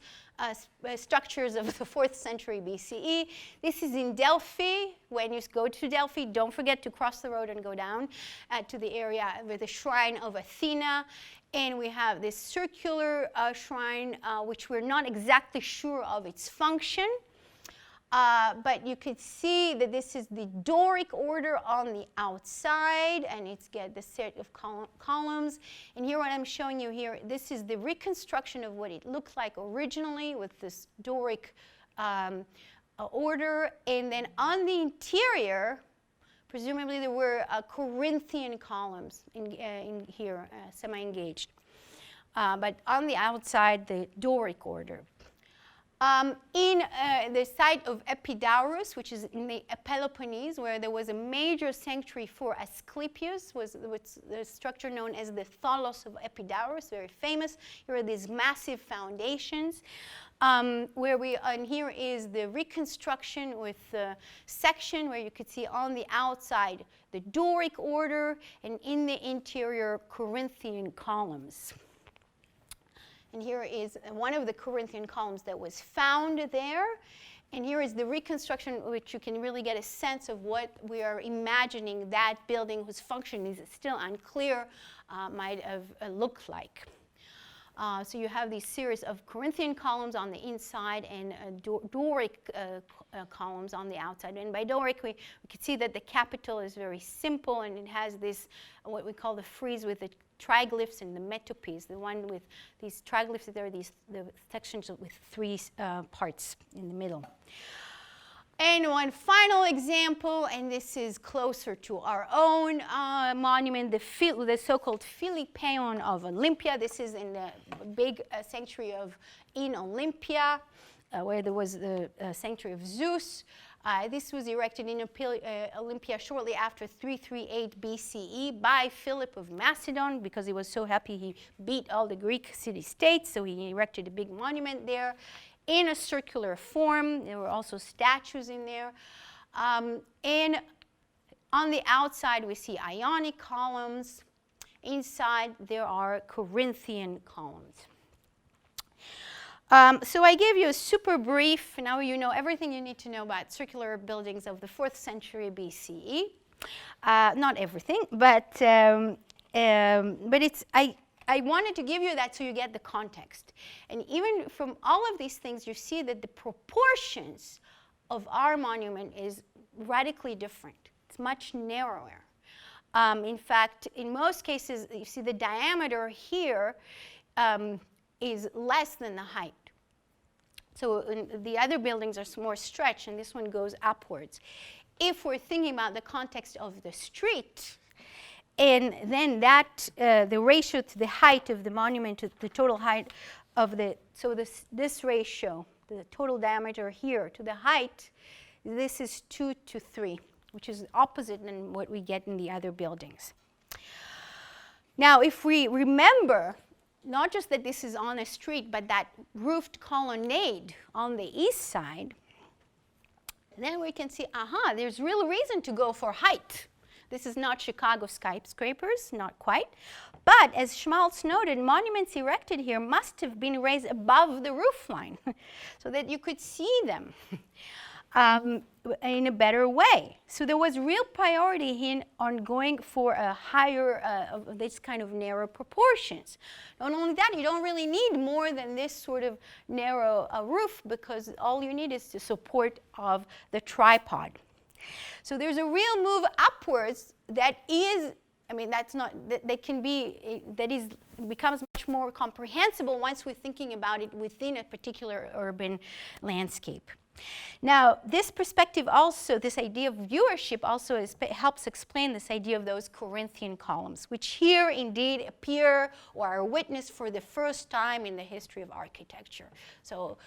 structures of the 4th century BCE. This is in Delphi. When you go to Delphi, don't forget to cross the road and go down to the area with the shrine of Athena. And we have this circular shrine, which we're not exactly sure of its function. But you could see that this is the Doric order on the outside, and it's got the set of columns. And here what I'm showing you here, this is the reconstruction of what it looked like originally with this Doric order. And then on the interior, presumably there were Corinthian columns in here, semi-engaged. But on the outside, the Doric order. In the site of Epidaurus, which is in the Peloponnese, where there was a major sanctuary for Asclepius, was the structure known as the Tholos of Epidaurus, very famous. Here are these massive foundations. And here is the reconstruction with the section where you could see on the outside the Doric order, and in the interior Corinthian columns. And here is one of the Corinthian columns that was found there. And here is the reconstruction, which you can really get a sense of what we are imagining that building, whose function is still unclear, might have looked like. So you have these series of Corinthian columns on the inside and Doric columns on the outside. And by Doric, we can see that the capital is very simple, and it has this, what we call the frieze with the triglyphs and the metopes. The one with these triglyphs, there are the sections with 3 parts in the middle. And one final example, and this is closer to our own monument, the so-called Philippeon of Olympia. This is in the big sanctuary in Olympia, where there was the sanctuary of Zeus. This was erected in Olympia shortly after 338 BCE by Philip of Macedon, because he was so happy he beat all the Greek city-states, so he erected a big monument there in a circular form. There were also statues in there. And on the outside, we see Ionic columns. Inside, there are Corinthian columns. So I gave you a super brief, now you know everything you need to know about circular buildings of the 4th century BCE. Not everything, but it's, I wanted to give you that so you get the context. And even from all of these things, you see that the proportions of our monument is radically different. It's much narrower. In fact, in most cases, you see the diameter here is less than the height. So the other buildings are more stretched, and this one goes upwards. If we're thinking about the context of the street, and then that, the ratio to the height of the monument to the total height of the, so this ratio, the total diameter here to the height, this is 2 to 3, which is opposite than what we get in the other buildings. Now, if we remember, not just that this is on a street, but that roofed colonnade on the east side, then we can see, aha, there's real reason to go for height. This is not Chicago skyscrapers, not quite. But as Schmaltz noted, monuments erected here must have been raised above the roof line so that you could see them in a better way. So there was real priority on going for a higher, this kind of narrow proportions. Not only that, you don't really need more than this sort of narrow roof, because all you need is the support of the tripod. So there's a real move upwards that is, I mean, that's not, that can be, that is, becomes much more comprehensible once we're thinking about it within a particular urban landscape. Now, this perspective also, this idea of viewership also helps explain this idea of those Corinthian columns, which here indeed appear or are witnessed for the first time in the history of architecture. So,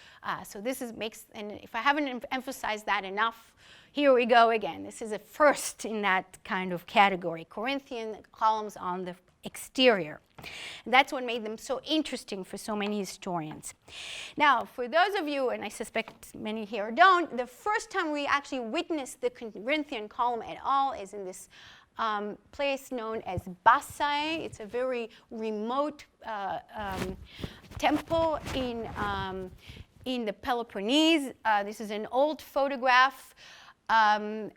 so this is makes, and if I haven't emphasized that enough, here we go again. This is a first in that kind of category, Corinthian columns on the exterior. And that's what made them so interesting for so many historians. Now, for those of you, and I suspect many here don't, the first time we actually witnessed the Corinthian column at all is in this place known as Bassae. It's a very remote temple in the Peloponnese. This is an old photograph. And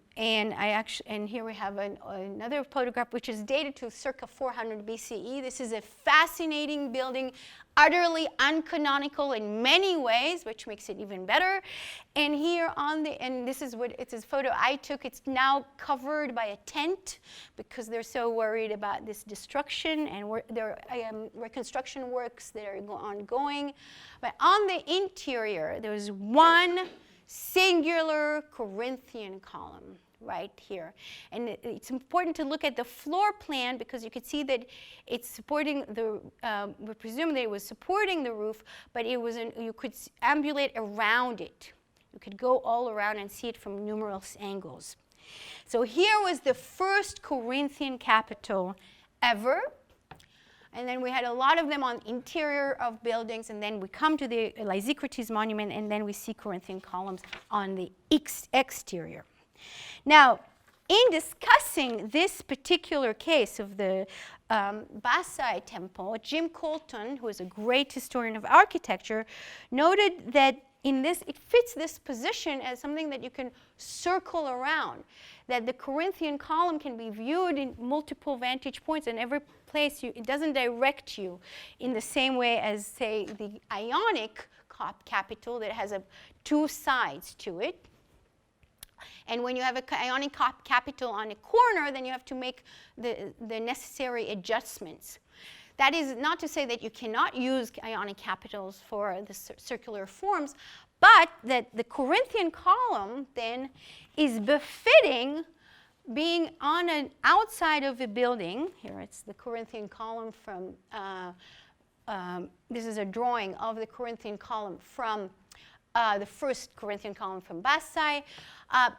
here we have another photograph which is dated to circa 400 BCE. This is a fascinating building, utterly uncanonical in many ways, which makes it even better. And here and this is what, it's a photo I took. It's now covered by a tent because they're so worried about this destruction, and there are reconstruction works that are ongoing. But on the interior, there's one singular Corinthian column right here. And it's important to look at the floor plan because you could see that it's supporting the, we presume that it was supporting the roof, but it was you could ambulate around it. You could go all around and see it from numerous angles. So here was the first Corinthian capital ever. And then we had a lot of them on interior of buildings, and then we come to the Lysicrates monument, and then we see Corinthian columns on the exterior. Now, in discussing this particular case of the Bassae temple, Jim Colton, who is a great historian of architecture, noted that in this, it fits this position as something that you can circle around, that the Corinthian column can be viewed in multiple vantage points, and every place it doesn't direct you in the same way as, say, the Ionic capital that has two sides to it. And when you have an Ionic capital on a corner, then you have to make the necessary adjustments. That is not to say that you cannot use Ionic capitals for the circular forms, but that the Corinthian column then is befitting being on an outside of a building. Here it's the Corinthian column from, this is a drawing of the Corinthian column from the first Corinthian column from Bassae.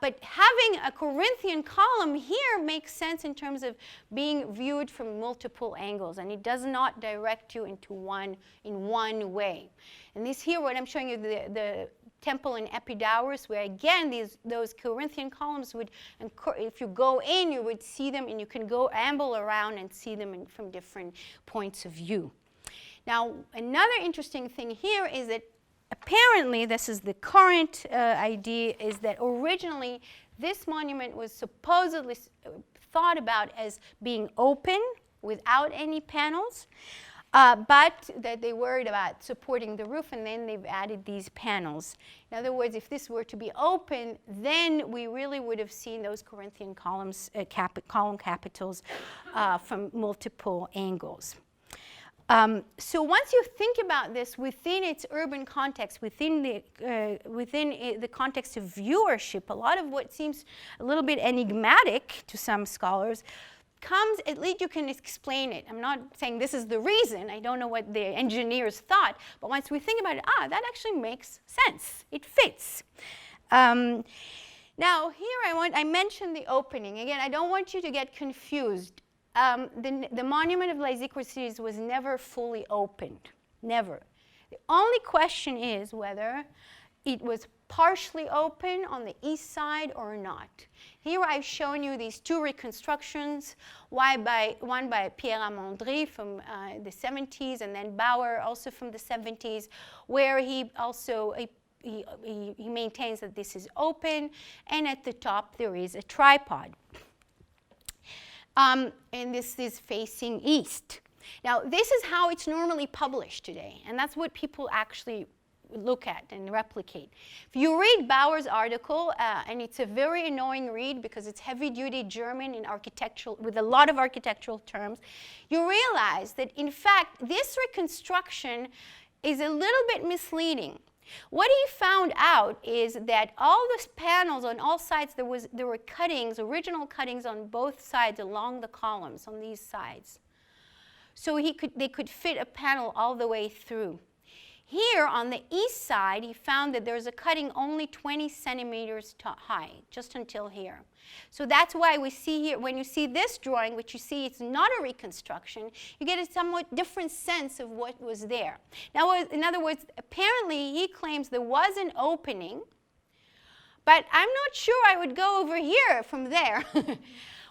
But having a Corinthian column here makes sense in terms of being viewed from multiple angles, and it does not direct you into one way. And this here, what I'm showing you, the temple in Epidaurus, where again those Corinthian columns would, if you go in, you would see them, and you can go amble around and see them from different points of view. Now, another interesting thing here is that apparently, this is the current idea, is that originally this monument was supposedly thought about as being open without any panels, but that they worried about supporting the roof, and then they've added these panels. In other words, if this were to be open, then we really would have seen those Corinthian columns, column capitals from multiple angles. So once you think about this within its urban context, within the context of viewership, a lot of what seems a little bit enigmatic to some scholars comes, at least you can explain it. I'm not saying this is the reason. I don't know what the engineers thought. But once we think about it, that actually makes sense. It fits. Now here I mentioned the opening. Again, I don't want you to get confused. The monument of Lysistrata was never fully opened. Never. The only question is whether it was partially open on the east side or not. Here I've shown you these two reconstructions, one by Pierre Amandry from the 70s, and then Bauer also from the 70s, where he also he maintains that this is open, and at the top there is a tripod. And this is facing east. Now, this is how it's normally published today, and that's what people actually look at and replicate. If you read Bauer's article, and it's a very annoying read because it's heavy-duty German in architectural, with a lot of architectural terms, you realize that, in fact, this reconstruction is a little bit misleading. What he found out is that all the panels on all sides, there were cuttings, original cuttings on both sides along the columns on these sides. So they could fit a panel all the way through. Here on the east side, he found that there's a cutting only 20 centimeters high, just until here. So that's why we see here, when you see this drawing, which you see it's not a reconstruction, you get a somewhat different sense of what was there. Now, in other words, apparently he claims there was an opening, but I'm not sure I would go over here from there.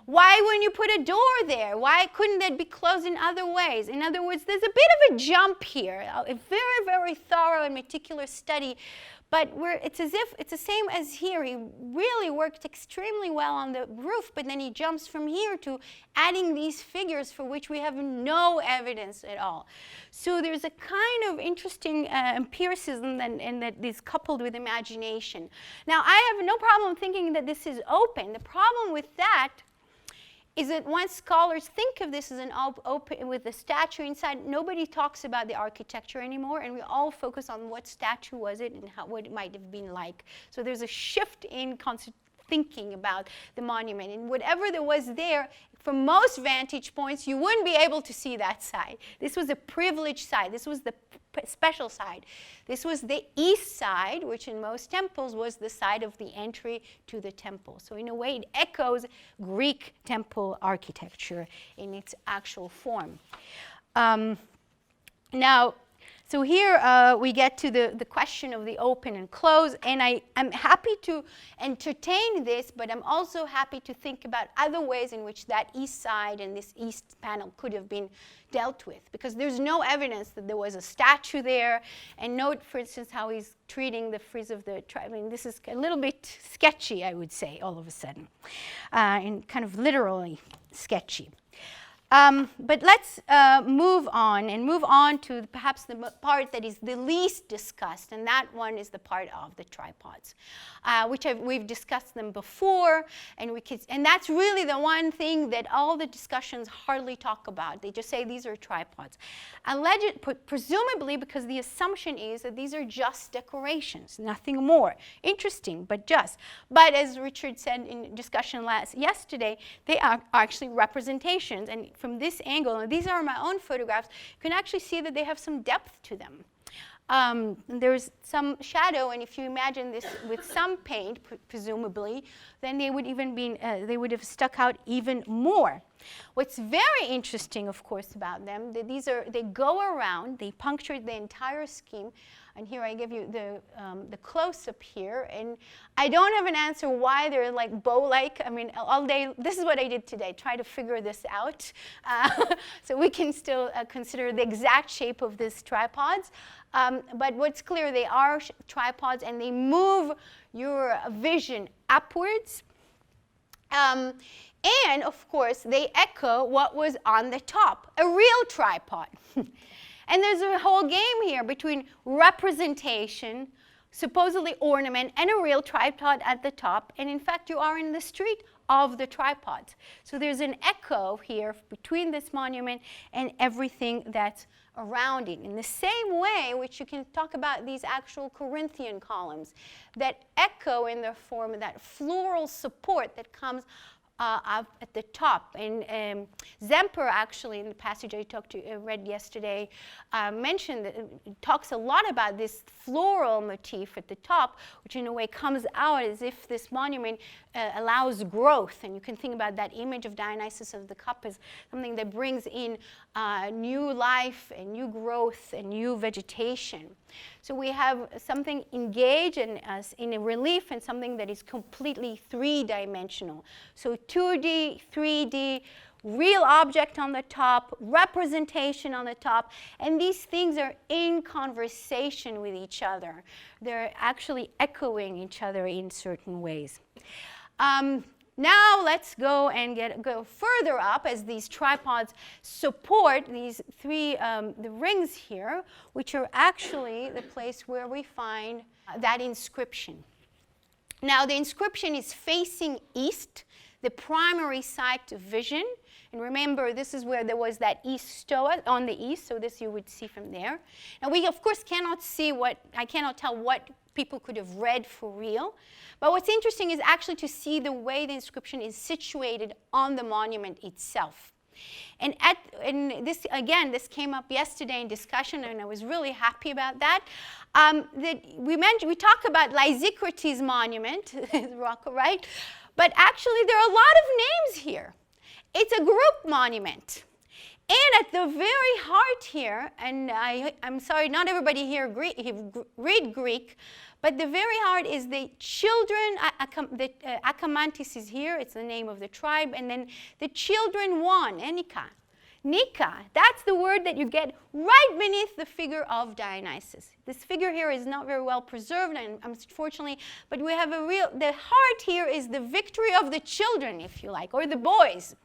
Why wouldn't you put a door there? Why couldn't that be closed in other ways? In other words, there's a bit of a jump here, a very, very thorough and meticulous study. But it's as if it's the same as here. He really worked extremely well on the roof, but then he jumps from here to adding these figures for which we have no evidence at all. So there's a kind of interesting empiricism and that is coupled with imagination. Now, I have no problem thinking that this is open. The problem with that is that once scholars think of this as an open with a statue inside, nobody talks about the architecture anymore, and we all focus on what statue was it and what it might have been like. So there's a shift in thinking about the monument, and whatever there was there, from most vantage points, you wouldn't be able to see that side. This was a privileged side. This was the special side. This was the east side, which in most temples was the side of the entry to the temple. So in a way, it echoes Greek temple architecture in its actual form. Now, so here we get to the question of the open and close, and I'm happy to entertain this, but I'm also happy to think about other ways in which that east side and this east panel could have been dealt with, because there's no evidence that there was a statue there. And note, for instance, how he's treating the frieze of the tribe. I mean, this is a little bit sketchy, I would say, all of a sudden, and kind of literally sketchy. But let's move on to perhaps the part that is the least discussed, and that one is the part of the tripods, which we've discussed them before, and that's really the one thing that all the discussions hardly talk about. They just say these are tripods. Presumably because the assumption is that these are just decorations, nothing more. Interesting, but just. But as Richard said in discussion yesterday, they are actually representations, and from this angle, and these are my own photographs, you can actually see that they have some depth to them. There's some shadow, and if you imagine this with some paint, presumably, then they would have stuck out even more. What's very interesting, of course, about them, that they go around, they puncture the entire scheme. And here I give you the close-up here. And I don't have an answer why they're like bow-like. I mean, all day, this is what I did today, try to figure this out. So we can still consider the exact shape of these tripods. But what's clear, they are tripods, and they move your vision upwards. And, of course, they echo what was on the top, a real tripod. And there's a whole game here between representation, supposedly ornament, and a real tripod at the top. And in fact, you are in the street of the tripods. So there's an echo here between this monument and everything that's around it. In the same way, which you can talk about these actual Corinthian columns that echo in their form, that floral support that comes up at the top. And Zemper, actually, in the passage I read yesterday, mentioned that it talks a lot about this floral motif at the top, which in a way comes out as if this monument allows growth. And you can think about that image of Dionysus of the cup as something that brings in new life and new growth and new vegetation. So we have something engaged in a relief and something that is completely three-dimensional. So 2D, 3D, real object on the top, representation on the top, and these things are in conversation with each other. They're actually echoing each other in certain ways. Now let's go and go further up as these tripods support these three the rings here, which are actually the place where we find that inscription. Now the inscription is facing east, the primary site of vision. And remember, this is where there was that east stoa on the east, so this you would see from there. Now we, of course, cannot I cannot tell what people could have read for real. But what's interesting is actually to see the way the inscription is situated on the monument itself. And this, again, this came up yesterday in discussion, and I was really happy about that. We talk about Lysicrates' monument, Rocco, right? But actually, there are a lot of names here. It's a group monument. And at the very heart here, and I'm sorry, not everybody here read Greek, but the very heart is the children, Achamantis is here, it's the name of the tribe, and then the children one, Nika. Nika, that's the word that you get right beneath the figure of Dionysus. This figure here is not very well preserved, unfortunately, but we have the heart here is the victory of the children, if you like, or the boys.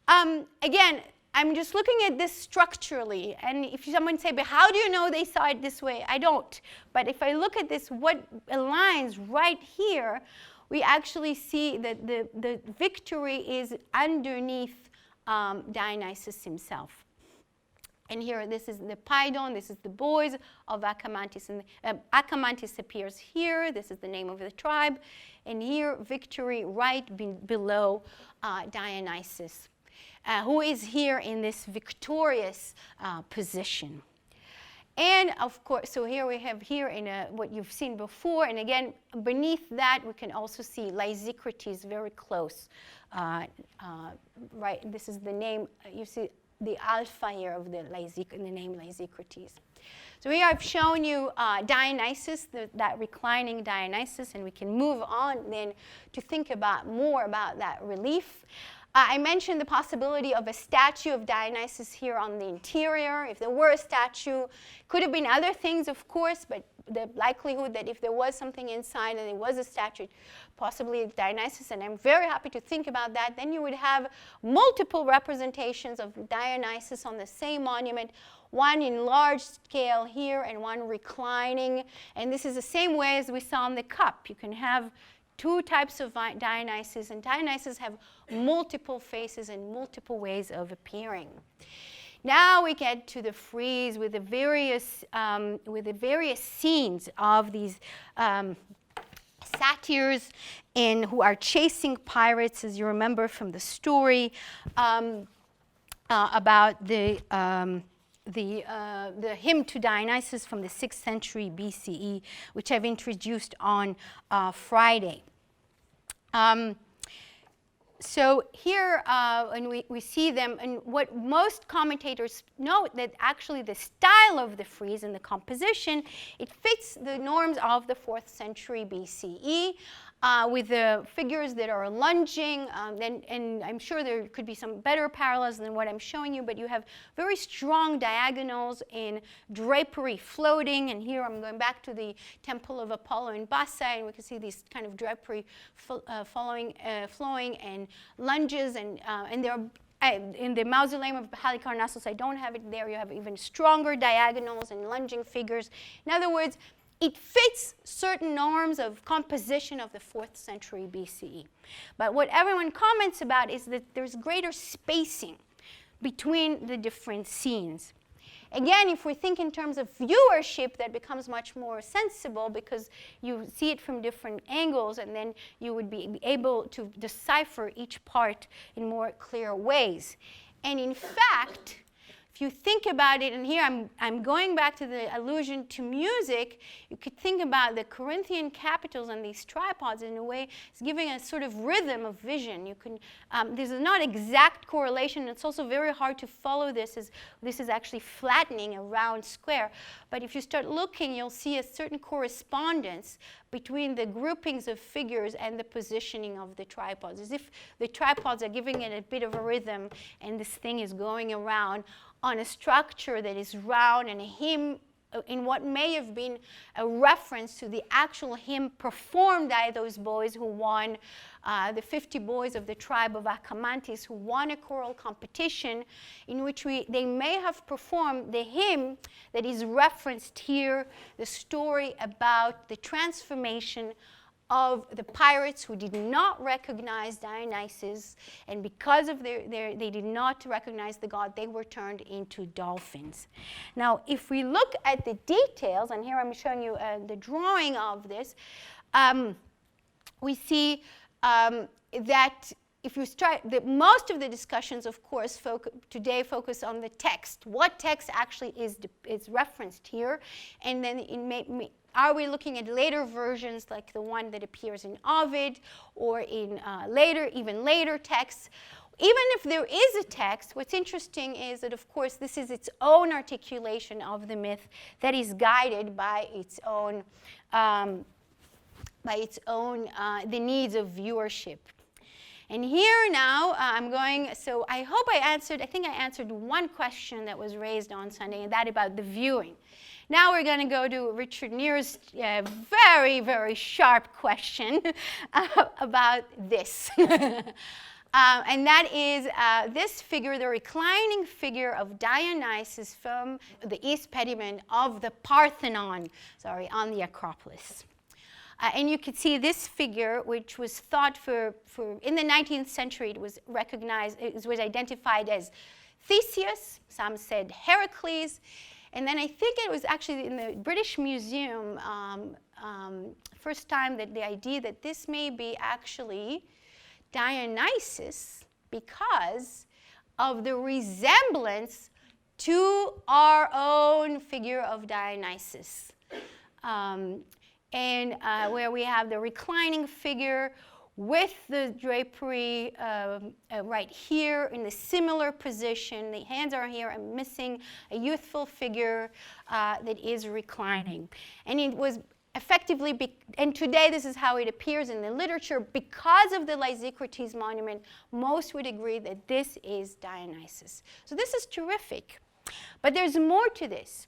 Again, I'm just looking at this structurally, and if someone say, but how do you know they saw it this way? I don't. But if I look at this, what aligns right here, we actually see that the victory is underneath Dionysus himself. And here, this is the Pydon, this is the boys of Achamantis. And Achamantis appears here, this is the name of the tribe. And here, victory right below Dionysus. Who is here in this victorious position. And of course, so here we have what you've seen before, and again, beneath that we can also see Lysicrates very close. Right, this is the name, you see the alpha here of the name Lysicrates. So here I've shown you Dionysus, that reclining Dionysus, and we can move on then to think more about that relief. I mentioned the possibility of a statue of Dionysus here on the interior. If there were a statue, could have been other things, of course, but the likelihood that if there was something inside and it was a statue, possibly Dionysus, and I'm very happy to think about that, then you would have multiple representations of Dionysus on the same monument, one in large scale here and one reclining. And this is the same way as we saw on the cup. You can have two types of Dionysus, and Dionysus have multiple faces and multiple ways of appearing. Now we get to the frieze with the various scenes of these satyrs who are chasing pirates, as you remember from the story about the hymn to Dionysus from the 6th century BCE, which I've introduced on Friday. So here, and we see them, and what most commentators note that actually the style of the frieze and the composition, it fits the norms of the 4th century BCE. With the figures that are lunging, and I'm sure there could be some better parallels than what I'm showing you, but you have very strong diagonals in drapery floating, and here I'm going back to the Temple of Apollo in Bassa, and we can see these kind of drapery flowing and lunges, and there are in the mausoleum of Halicarnassos, I don't have it there, you have even stronger diagonals and lunging figures. In other words, it fits certain norms of composition of the 4th century BCE. But what everyone comments about is that there's greater spacing between the different scenes. Again, if we think in terms of viewership, that becomes much more sensible because you see it from different angles, and then you would be able to decipher each part in more clear ways. And in fact, if you think about it, and here I'm going back to the allusion to music, you could think about the Corinthian capitals and these tripods in a way it's giving a sort of rhythm of vision. You can, there's not exact correlation. It's also very hard to follow this as this is actually flattening a round square. But if you start looking, you'll see a certain correspondence between the groupings of figures and the positioning of the tripods, as if the tripods are giving it a bit of a rhythm, and this thing is going around on a structure that is round, and a hymn in what may have been a reference to the actual hymn performed by those boys who won, the 50 boys of the tribe of Achamantis who won a choral competition in which they may have performed the hymn that is referenced here, the story about the transformation of the pirates who did not recognize Dionysus, and because of they did not recognize the god, they were turned into dolphins. Now, if we look at the details, and here I'm showing you the drawing of this, we see that if you start, most of the discussions, of course, today focus on the text. What text actually is referenced here, and then are we looking at later versions like the one that appears in Ovid or in even later texts? Even if there is a text, what's interesting is that, of course, this is its own articulation of the myth that is guided by its own, the needs of viewership. And here now, so I hope I think I answered one question that was raised on Sunday, and that about the viewing. Now we're going to go to Richard Neer's very, very sharp question about this. And that is this figure, the reclining figure of Dionysus from the east pediment of the Parthenon, on the Acropolis. And you can see this figure, which was thought in the 19th century, it was recognized, it was identified as Theseus, some said Heracles, and then I think it was actually in the British Museum, first time that the idea that this may be actually Dionysus because of the resemblance to our own figure of Dionysus. Where we have the reclining figure with the drapery right here in a similar position. The hands are here. I'm missing a youthful figure that is reclining. And it was effectively, and today this is how it appears in the literature, because of the Lysicrates monument, most would agree that this is Dionysus. So this is terrific. But there's more to this.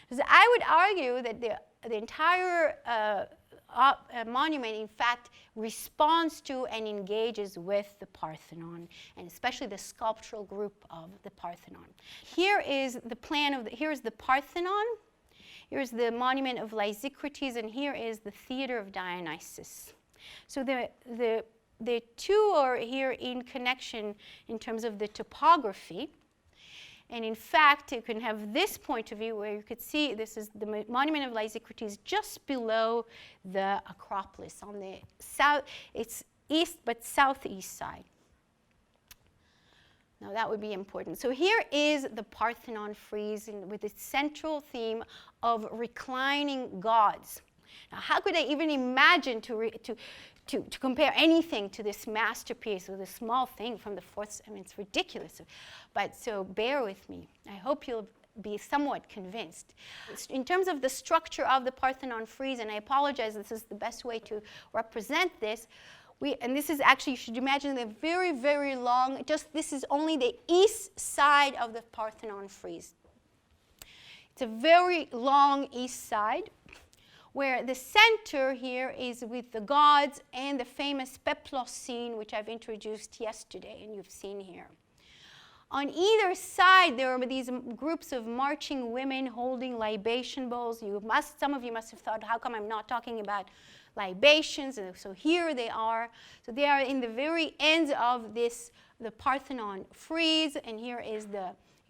Because I would argue that the entire monument, in fact, responds to and engages with the Parthenon, and especially the sculptural group of the Parthenon. Here is the plan of here's the Parthenon, here's the monument of Lysicrates, and here is the theater of Dionysus. So the two are here in connection in terms of the topography. And in fact, you can have this point of view where you could see this is the monument of Lysicrates just below the Acropolis on the south. It's east but southeast side. Now that would be important. So here is the Parthenon frieze with its central theme of reclining gods. Now how could I even imagine to to compare anything to this masterpiece with a small thing from the 4th. I mean, it's ridiculous. But so bear with me. I hope you'll be somewhat convinced. In terms of the structure of the Parthenon frieze, and I apologize, this is the best way to represent this. And this is actually, you should imagine, the very, very long, this is only the east side of the Parthenon frieze. It's a very long east side, where the center here is with the gods and the famous peplos scene, which I've introduced yesterday and you've seen here. On either side, there are these groups of marching women holding libation bowls. Some of you must have thought, how come I'm not talking about libations? And so here they are. So they are in the very ends of the Parthenon frieze, and here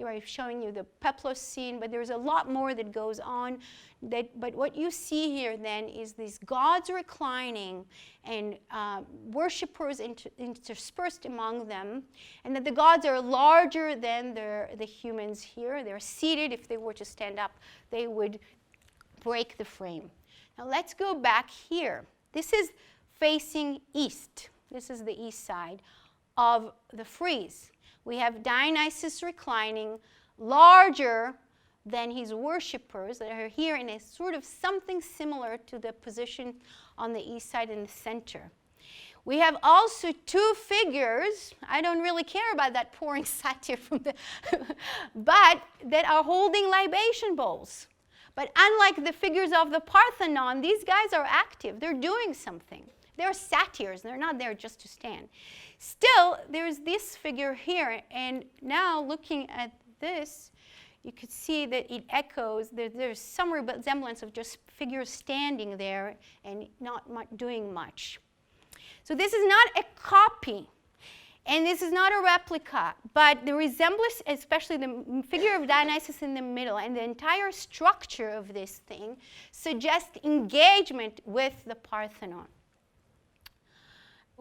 I'm showing you the peplos scene, but there's a lot more that goes on. But what you see here then is these gods reclining and worshippers interspersed among them, and that the gods are larger than the humans here. They're seated. If they were to stand up, they would break the frame. Now let's go back here. This is facing east. This is the east side of the frieze. We have Dionysus reclining, larger than his worshippers that are here in a sort of something similar to the position on the east side in the center. We have also two figures. I don't really care about that pouring satire from but that are holding libation bowls. But unlike the figures of the Parthenon, these guys are active. They're doing something. They're satyrs. They're not there just to stand. Still, there's this figure here, and now looking at this, you could see that it echoes. There's some resemblance of just figures standing there and not doing much. So this is not a copy, and this is not a replica, but the resemblance, especially the figure of Dionysus in the middle, and the entire structure of this thing suggests engagement with the Parthenon.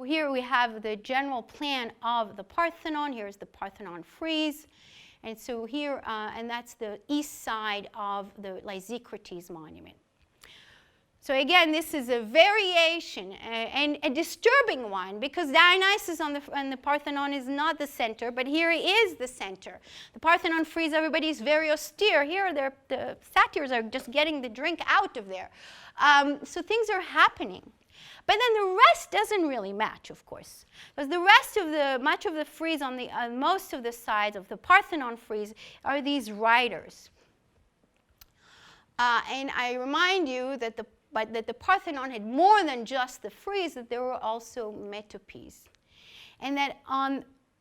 Here we have the general plan of the Parthenon. Here's the Parthenon frieze. And so here, and that's the east side of the Lysicrates monument. So again, this is a variation and a disturbing one, because Dionysus on the Parthenon is not the center, but here he is the center. The Parthenon frieze, everybody is very austere. Here, the satyrs are just getting the drink out of there. So things are happening. But then the rest doesn't really match, of course, because the rest of much of the frieze on most of the sides of the Parthenon frieze are these riders. And I remind you that the Parthenon had more than just the frieze; that there were also metopes, and that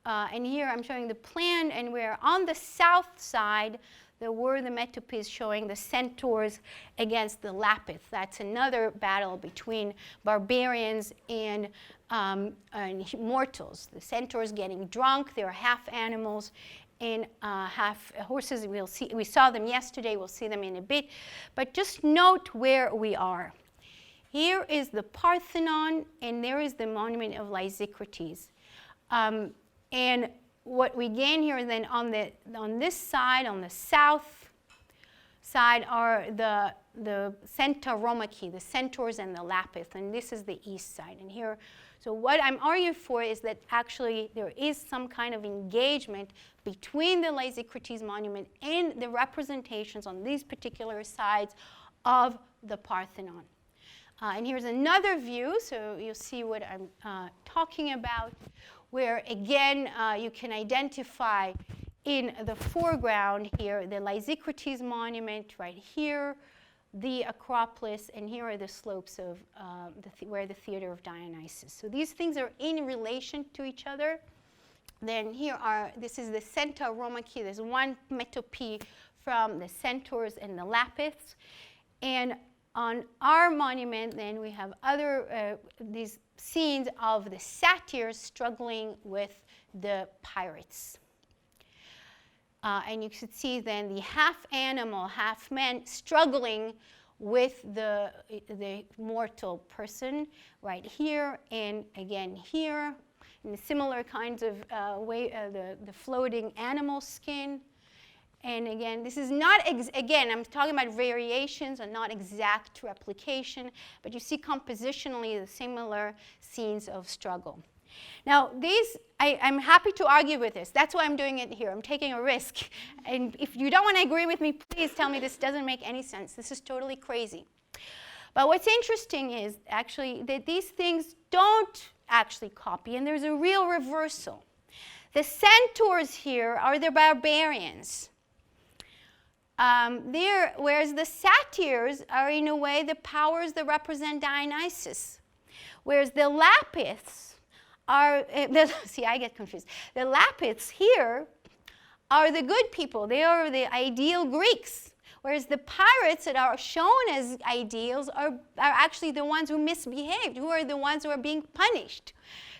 and here I'm showing the plan, and where on the south side there were the metopes showing the centaurs against the lapith. That's another battle between barbarians and mortals. The centaurs getting drunk. They're half animals and half horses. We saw them yesterday. We'll see them in a bit. But just note where we are. Here is the Parthenon, and there is the monument of Lysicrates. And what we gain here then on this side, on the south side, are the Centauromachy, the centaurs and the lapith, and this is the east side. And here, so what I'm arguing for is that actually there is some kind of engagement between the Lysicrates monument and the representations on these particular sides of the Parthenon. And here's another view, so you'll see what I'm talking about, where again you can identify in the foreground here the Lysicrates monument right here, the Acropolis, and here are the slopes of where the Theater of Dionysus. So these things are in relation to each other. Then this is the Centauromachy. There's one metope from the centaurs and the lapiths. And on our monument, then we have these scenes of the satyrs struggling with the pirates. And you could see then the half animal, half man struggling with the mortal person right here, and again here, in similar kinds of way, the floating animal skin. And again, this is not, again, I'm talking about variations and not exact replication, but you see compositionally the similar scenes of struggle. Now, these, I'm happy to argue with this. That's why I'm doing it here. I'm taking a risk. And if you don't want to agree with me, please tell me this doesn't make any sense. This is totally crazy. But what's interesting is actually that these things don't actually copy, and there's a real reversal. The centaurs here are the barbarians. Whereas the satyrs are, in a way, the powers that represent Dionysus. Whereas the lapiths are, see, I get confused. The lapiths here are the good people. They are the ideal Greeks. Whereas the pirates that are shown as ideals are actually the ones who misbehaved, who are the ones who are being punished.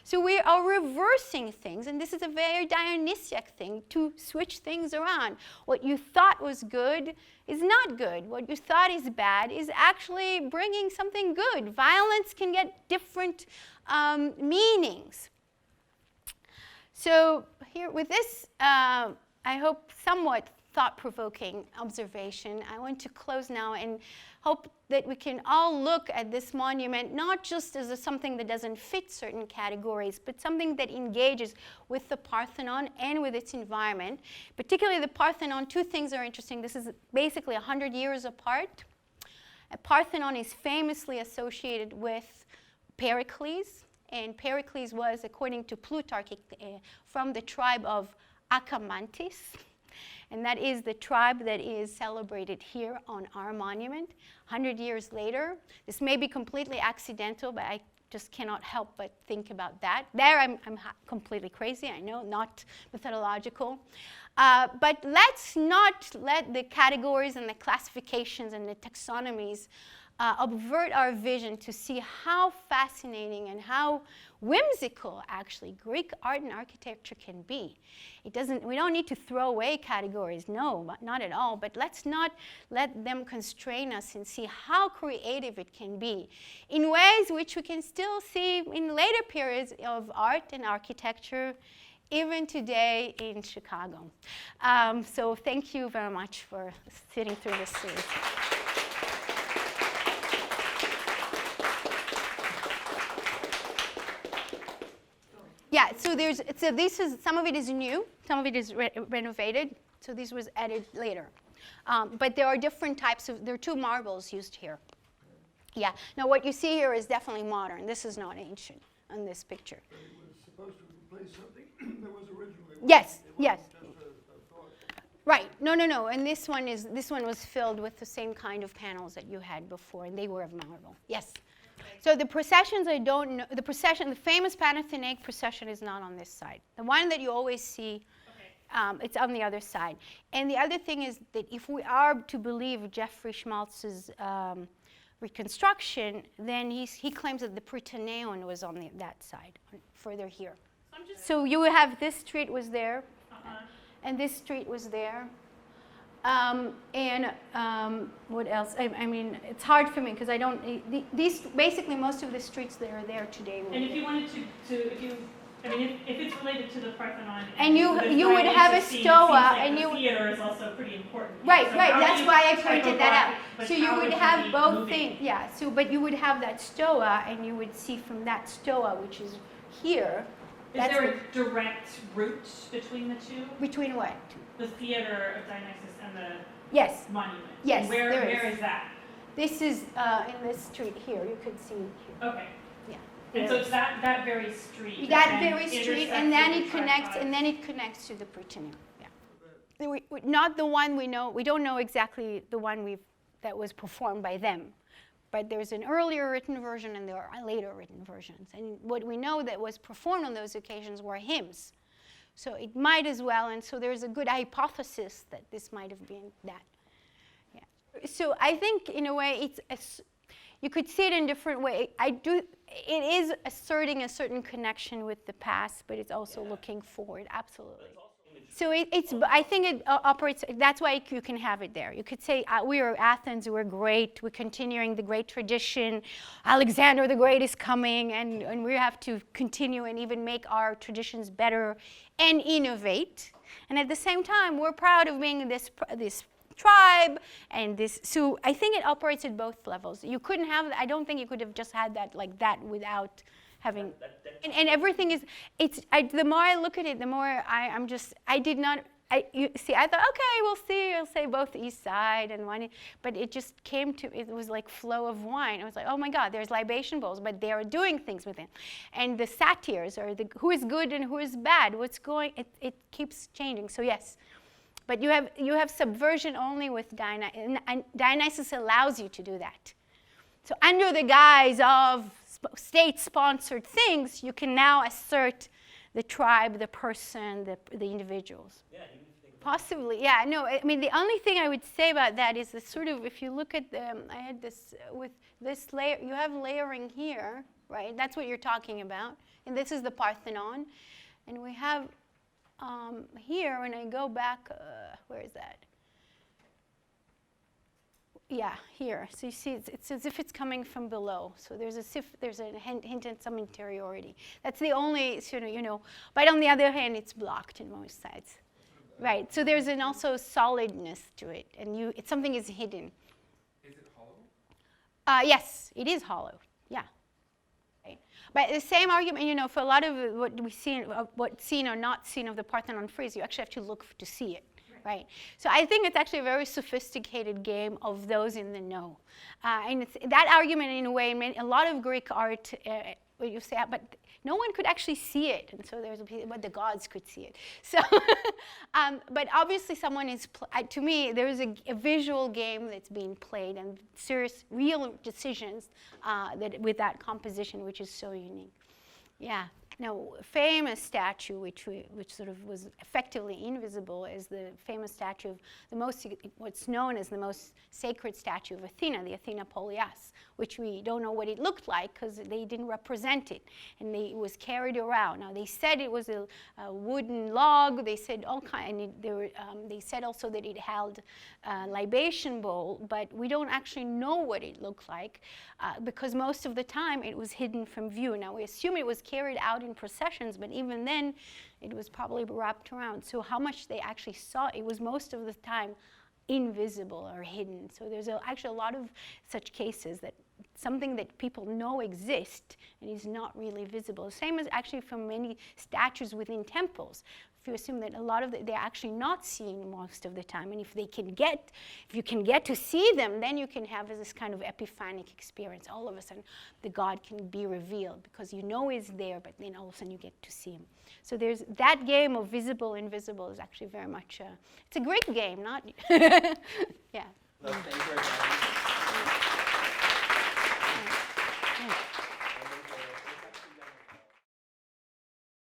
So we are reversing things, and this is a very Dionysiac thing, to switch things around. What you thought was good is not good. What you thought is bad is actually bringing something good. Violence can get different meanings. So here with this, I hope somewhat thought-provoking observation, I want to close now and hope that we can all look at this monument not just as something that doesn't fit certain categories, but something that engages with the Parthenon and with its environment. Particularly the Parthenon, two things are interesting. This is basically 100 years apart. A Parthenon is famously associated with Pericles, and Pericles was, according to Plutarch, from the tribe of Achamantis. And that is the tribe that is celebrated here on our monument. 100 years later, this may be completely accidental, but I just cannot help but think about that. There I'm completely crazy, I know, not methodological. But let's not let the categories and the classifications and the taxonomies avert our vision to see how fascinating and how whimsical, actually, Greek art and architecture can be. We don't need to throw away categories, no, not at all, but let's not let them constrain us and see how creative it can be in ways which we can still see in later periods of art and architecture, even today in Chicago. So thank you very much for sitting through this series. Yeah, so this is, some of it is new, some of it is renovated, so this was added later. But there are different types there are two marbles used here. Yeah, now what you see here is definitely modern. This is not ancient on this picture. But it was supposed to replace something that was originally. Yes, yes. Right, no, and this one was filled with the same kind of panels that you had before, and they were of marble. Yes. So the processions, I don't know. The famous Panathenaic procession is not on this side. The one that you always see, it's on the other side. And the other thing is that if we are to believe Jeffrey Schmaltz's reconstruction, then he claims that the Prytaneon was on that side, further here. So you would have this street was there, and this street was there. What else? I mean, it's hard for me because I don't. These basically most of the streets that are there today. And if you wanted if it's related to the Parthenon, and you would have a stoa, and the theater is also pretty important. Right. That's why I pointed that out. So you would have both things. Yeah. So, but you would have that stoa, and you would see from that stoa, which is here. Is there a direct route between the two? Between what? The theater of Dionysus and the monument. Yes. And where is that? This is in this street here. You could see here. Okay. Yeah. And so it's that very street. That very street, and then it connects to the Prytaneon. Yeah. Not the one we know. We don't know exactly the one that was performed by them. But there's an earlier written version and there are later written versions. And what we know that was performed on those occasions were hymns. So it might as well, and so there's a good hypothesis that this might have been that. Yeah. So I think in a way you could see it in different ways. It is asserting a certain connection with the past, but it's also looking forward, absolutely. So I think it operates, that's why you can have it there. You could say, we are Athens, we're great, we're continuing the great tradition, Alexander the Great is coming, and we have to continue and even make our traditions better and innovate. And at the same time, we're proud of being this tribe and this. So I think it operates at both levels. You couldn't have. I don't think you could have just had that like that without having. And everything is. The more I look at it, the more I did not. I thought, okay, we'll see. I'll say both East Side and one, but it just came to. It was like flow of wine. I was like, oh my God, there's libation bowls, but they are doing things with it, and the satires or the who is good and who is bad. What's going? It keeps changing. So yes, but you have subversion only with Dionysus, and Dionysus allows you to do that. So under the guise of state-sponsored things, you can now assert the tribe, the person, the individuals. Yeah, even if you think Possibly, yeah. No, I mean, the only thing I would say about that is the sort of, if you look at I had this, with this layer, you have layering here, right? That's what you're talking about. And this is the Parthenon. And we have here, when I go back, where is that? Yeah, here. So you see, it's as if it's coming from below. So there's a hint at some interiority. That's the only sort of, But on the other hand, it's blocked in most sides, right? So there's also solidness to it, and something is hidden. Is it hollow? Yes, it is hollow. Yeah. Right. But the same argument, for a lot of what we see, what's seen or not seen of the Parthenon frieze, you actually have to look to see it. Right. So I think it's actually a very sophisticated game of those in the know. And it's that argument, in a way, a lot of Greek art, what you say, but no one could actually see it. And so but the gods could see it. So, but obviously someone is, to me, there is a visual game that's being played and serious, real decisions with that composition, which is so unique. Yeah. Now, a famous statue, which sort of was effectively invisible, is the famous statue of what's known as the most sacred statue of Athena, the Athena Polias, which we don't know what it looked like because they didn't represent it, and it was carried around. Now, they said it was a wooden log. They said all kind, and they said also that it held a libation bowl, but we don't actually know what it looked like because most of the time it was hidden from view. Now, we assume it was carried out in processions, but even then it was probably wrapped around. So how much they actually saw, it was most of the time invisible or hidden. So there's actually a lot of such cases that something that people know exists and is not really visible. Same as actually from many statues within temples. If you assume that a lot of they're actually not seen most of the time, and if you can get to see them, then you can have this kind of epiphanic experience. All of a sudden, the God can be revealed because he's there, but then all of a sudden you get to see him. So there's that game of visible, invisible is actually very much it's a great game, not yeah. Well, thank you, everybody.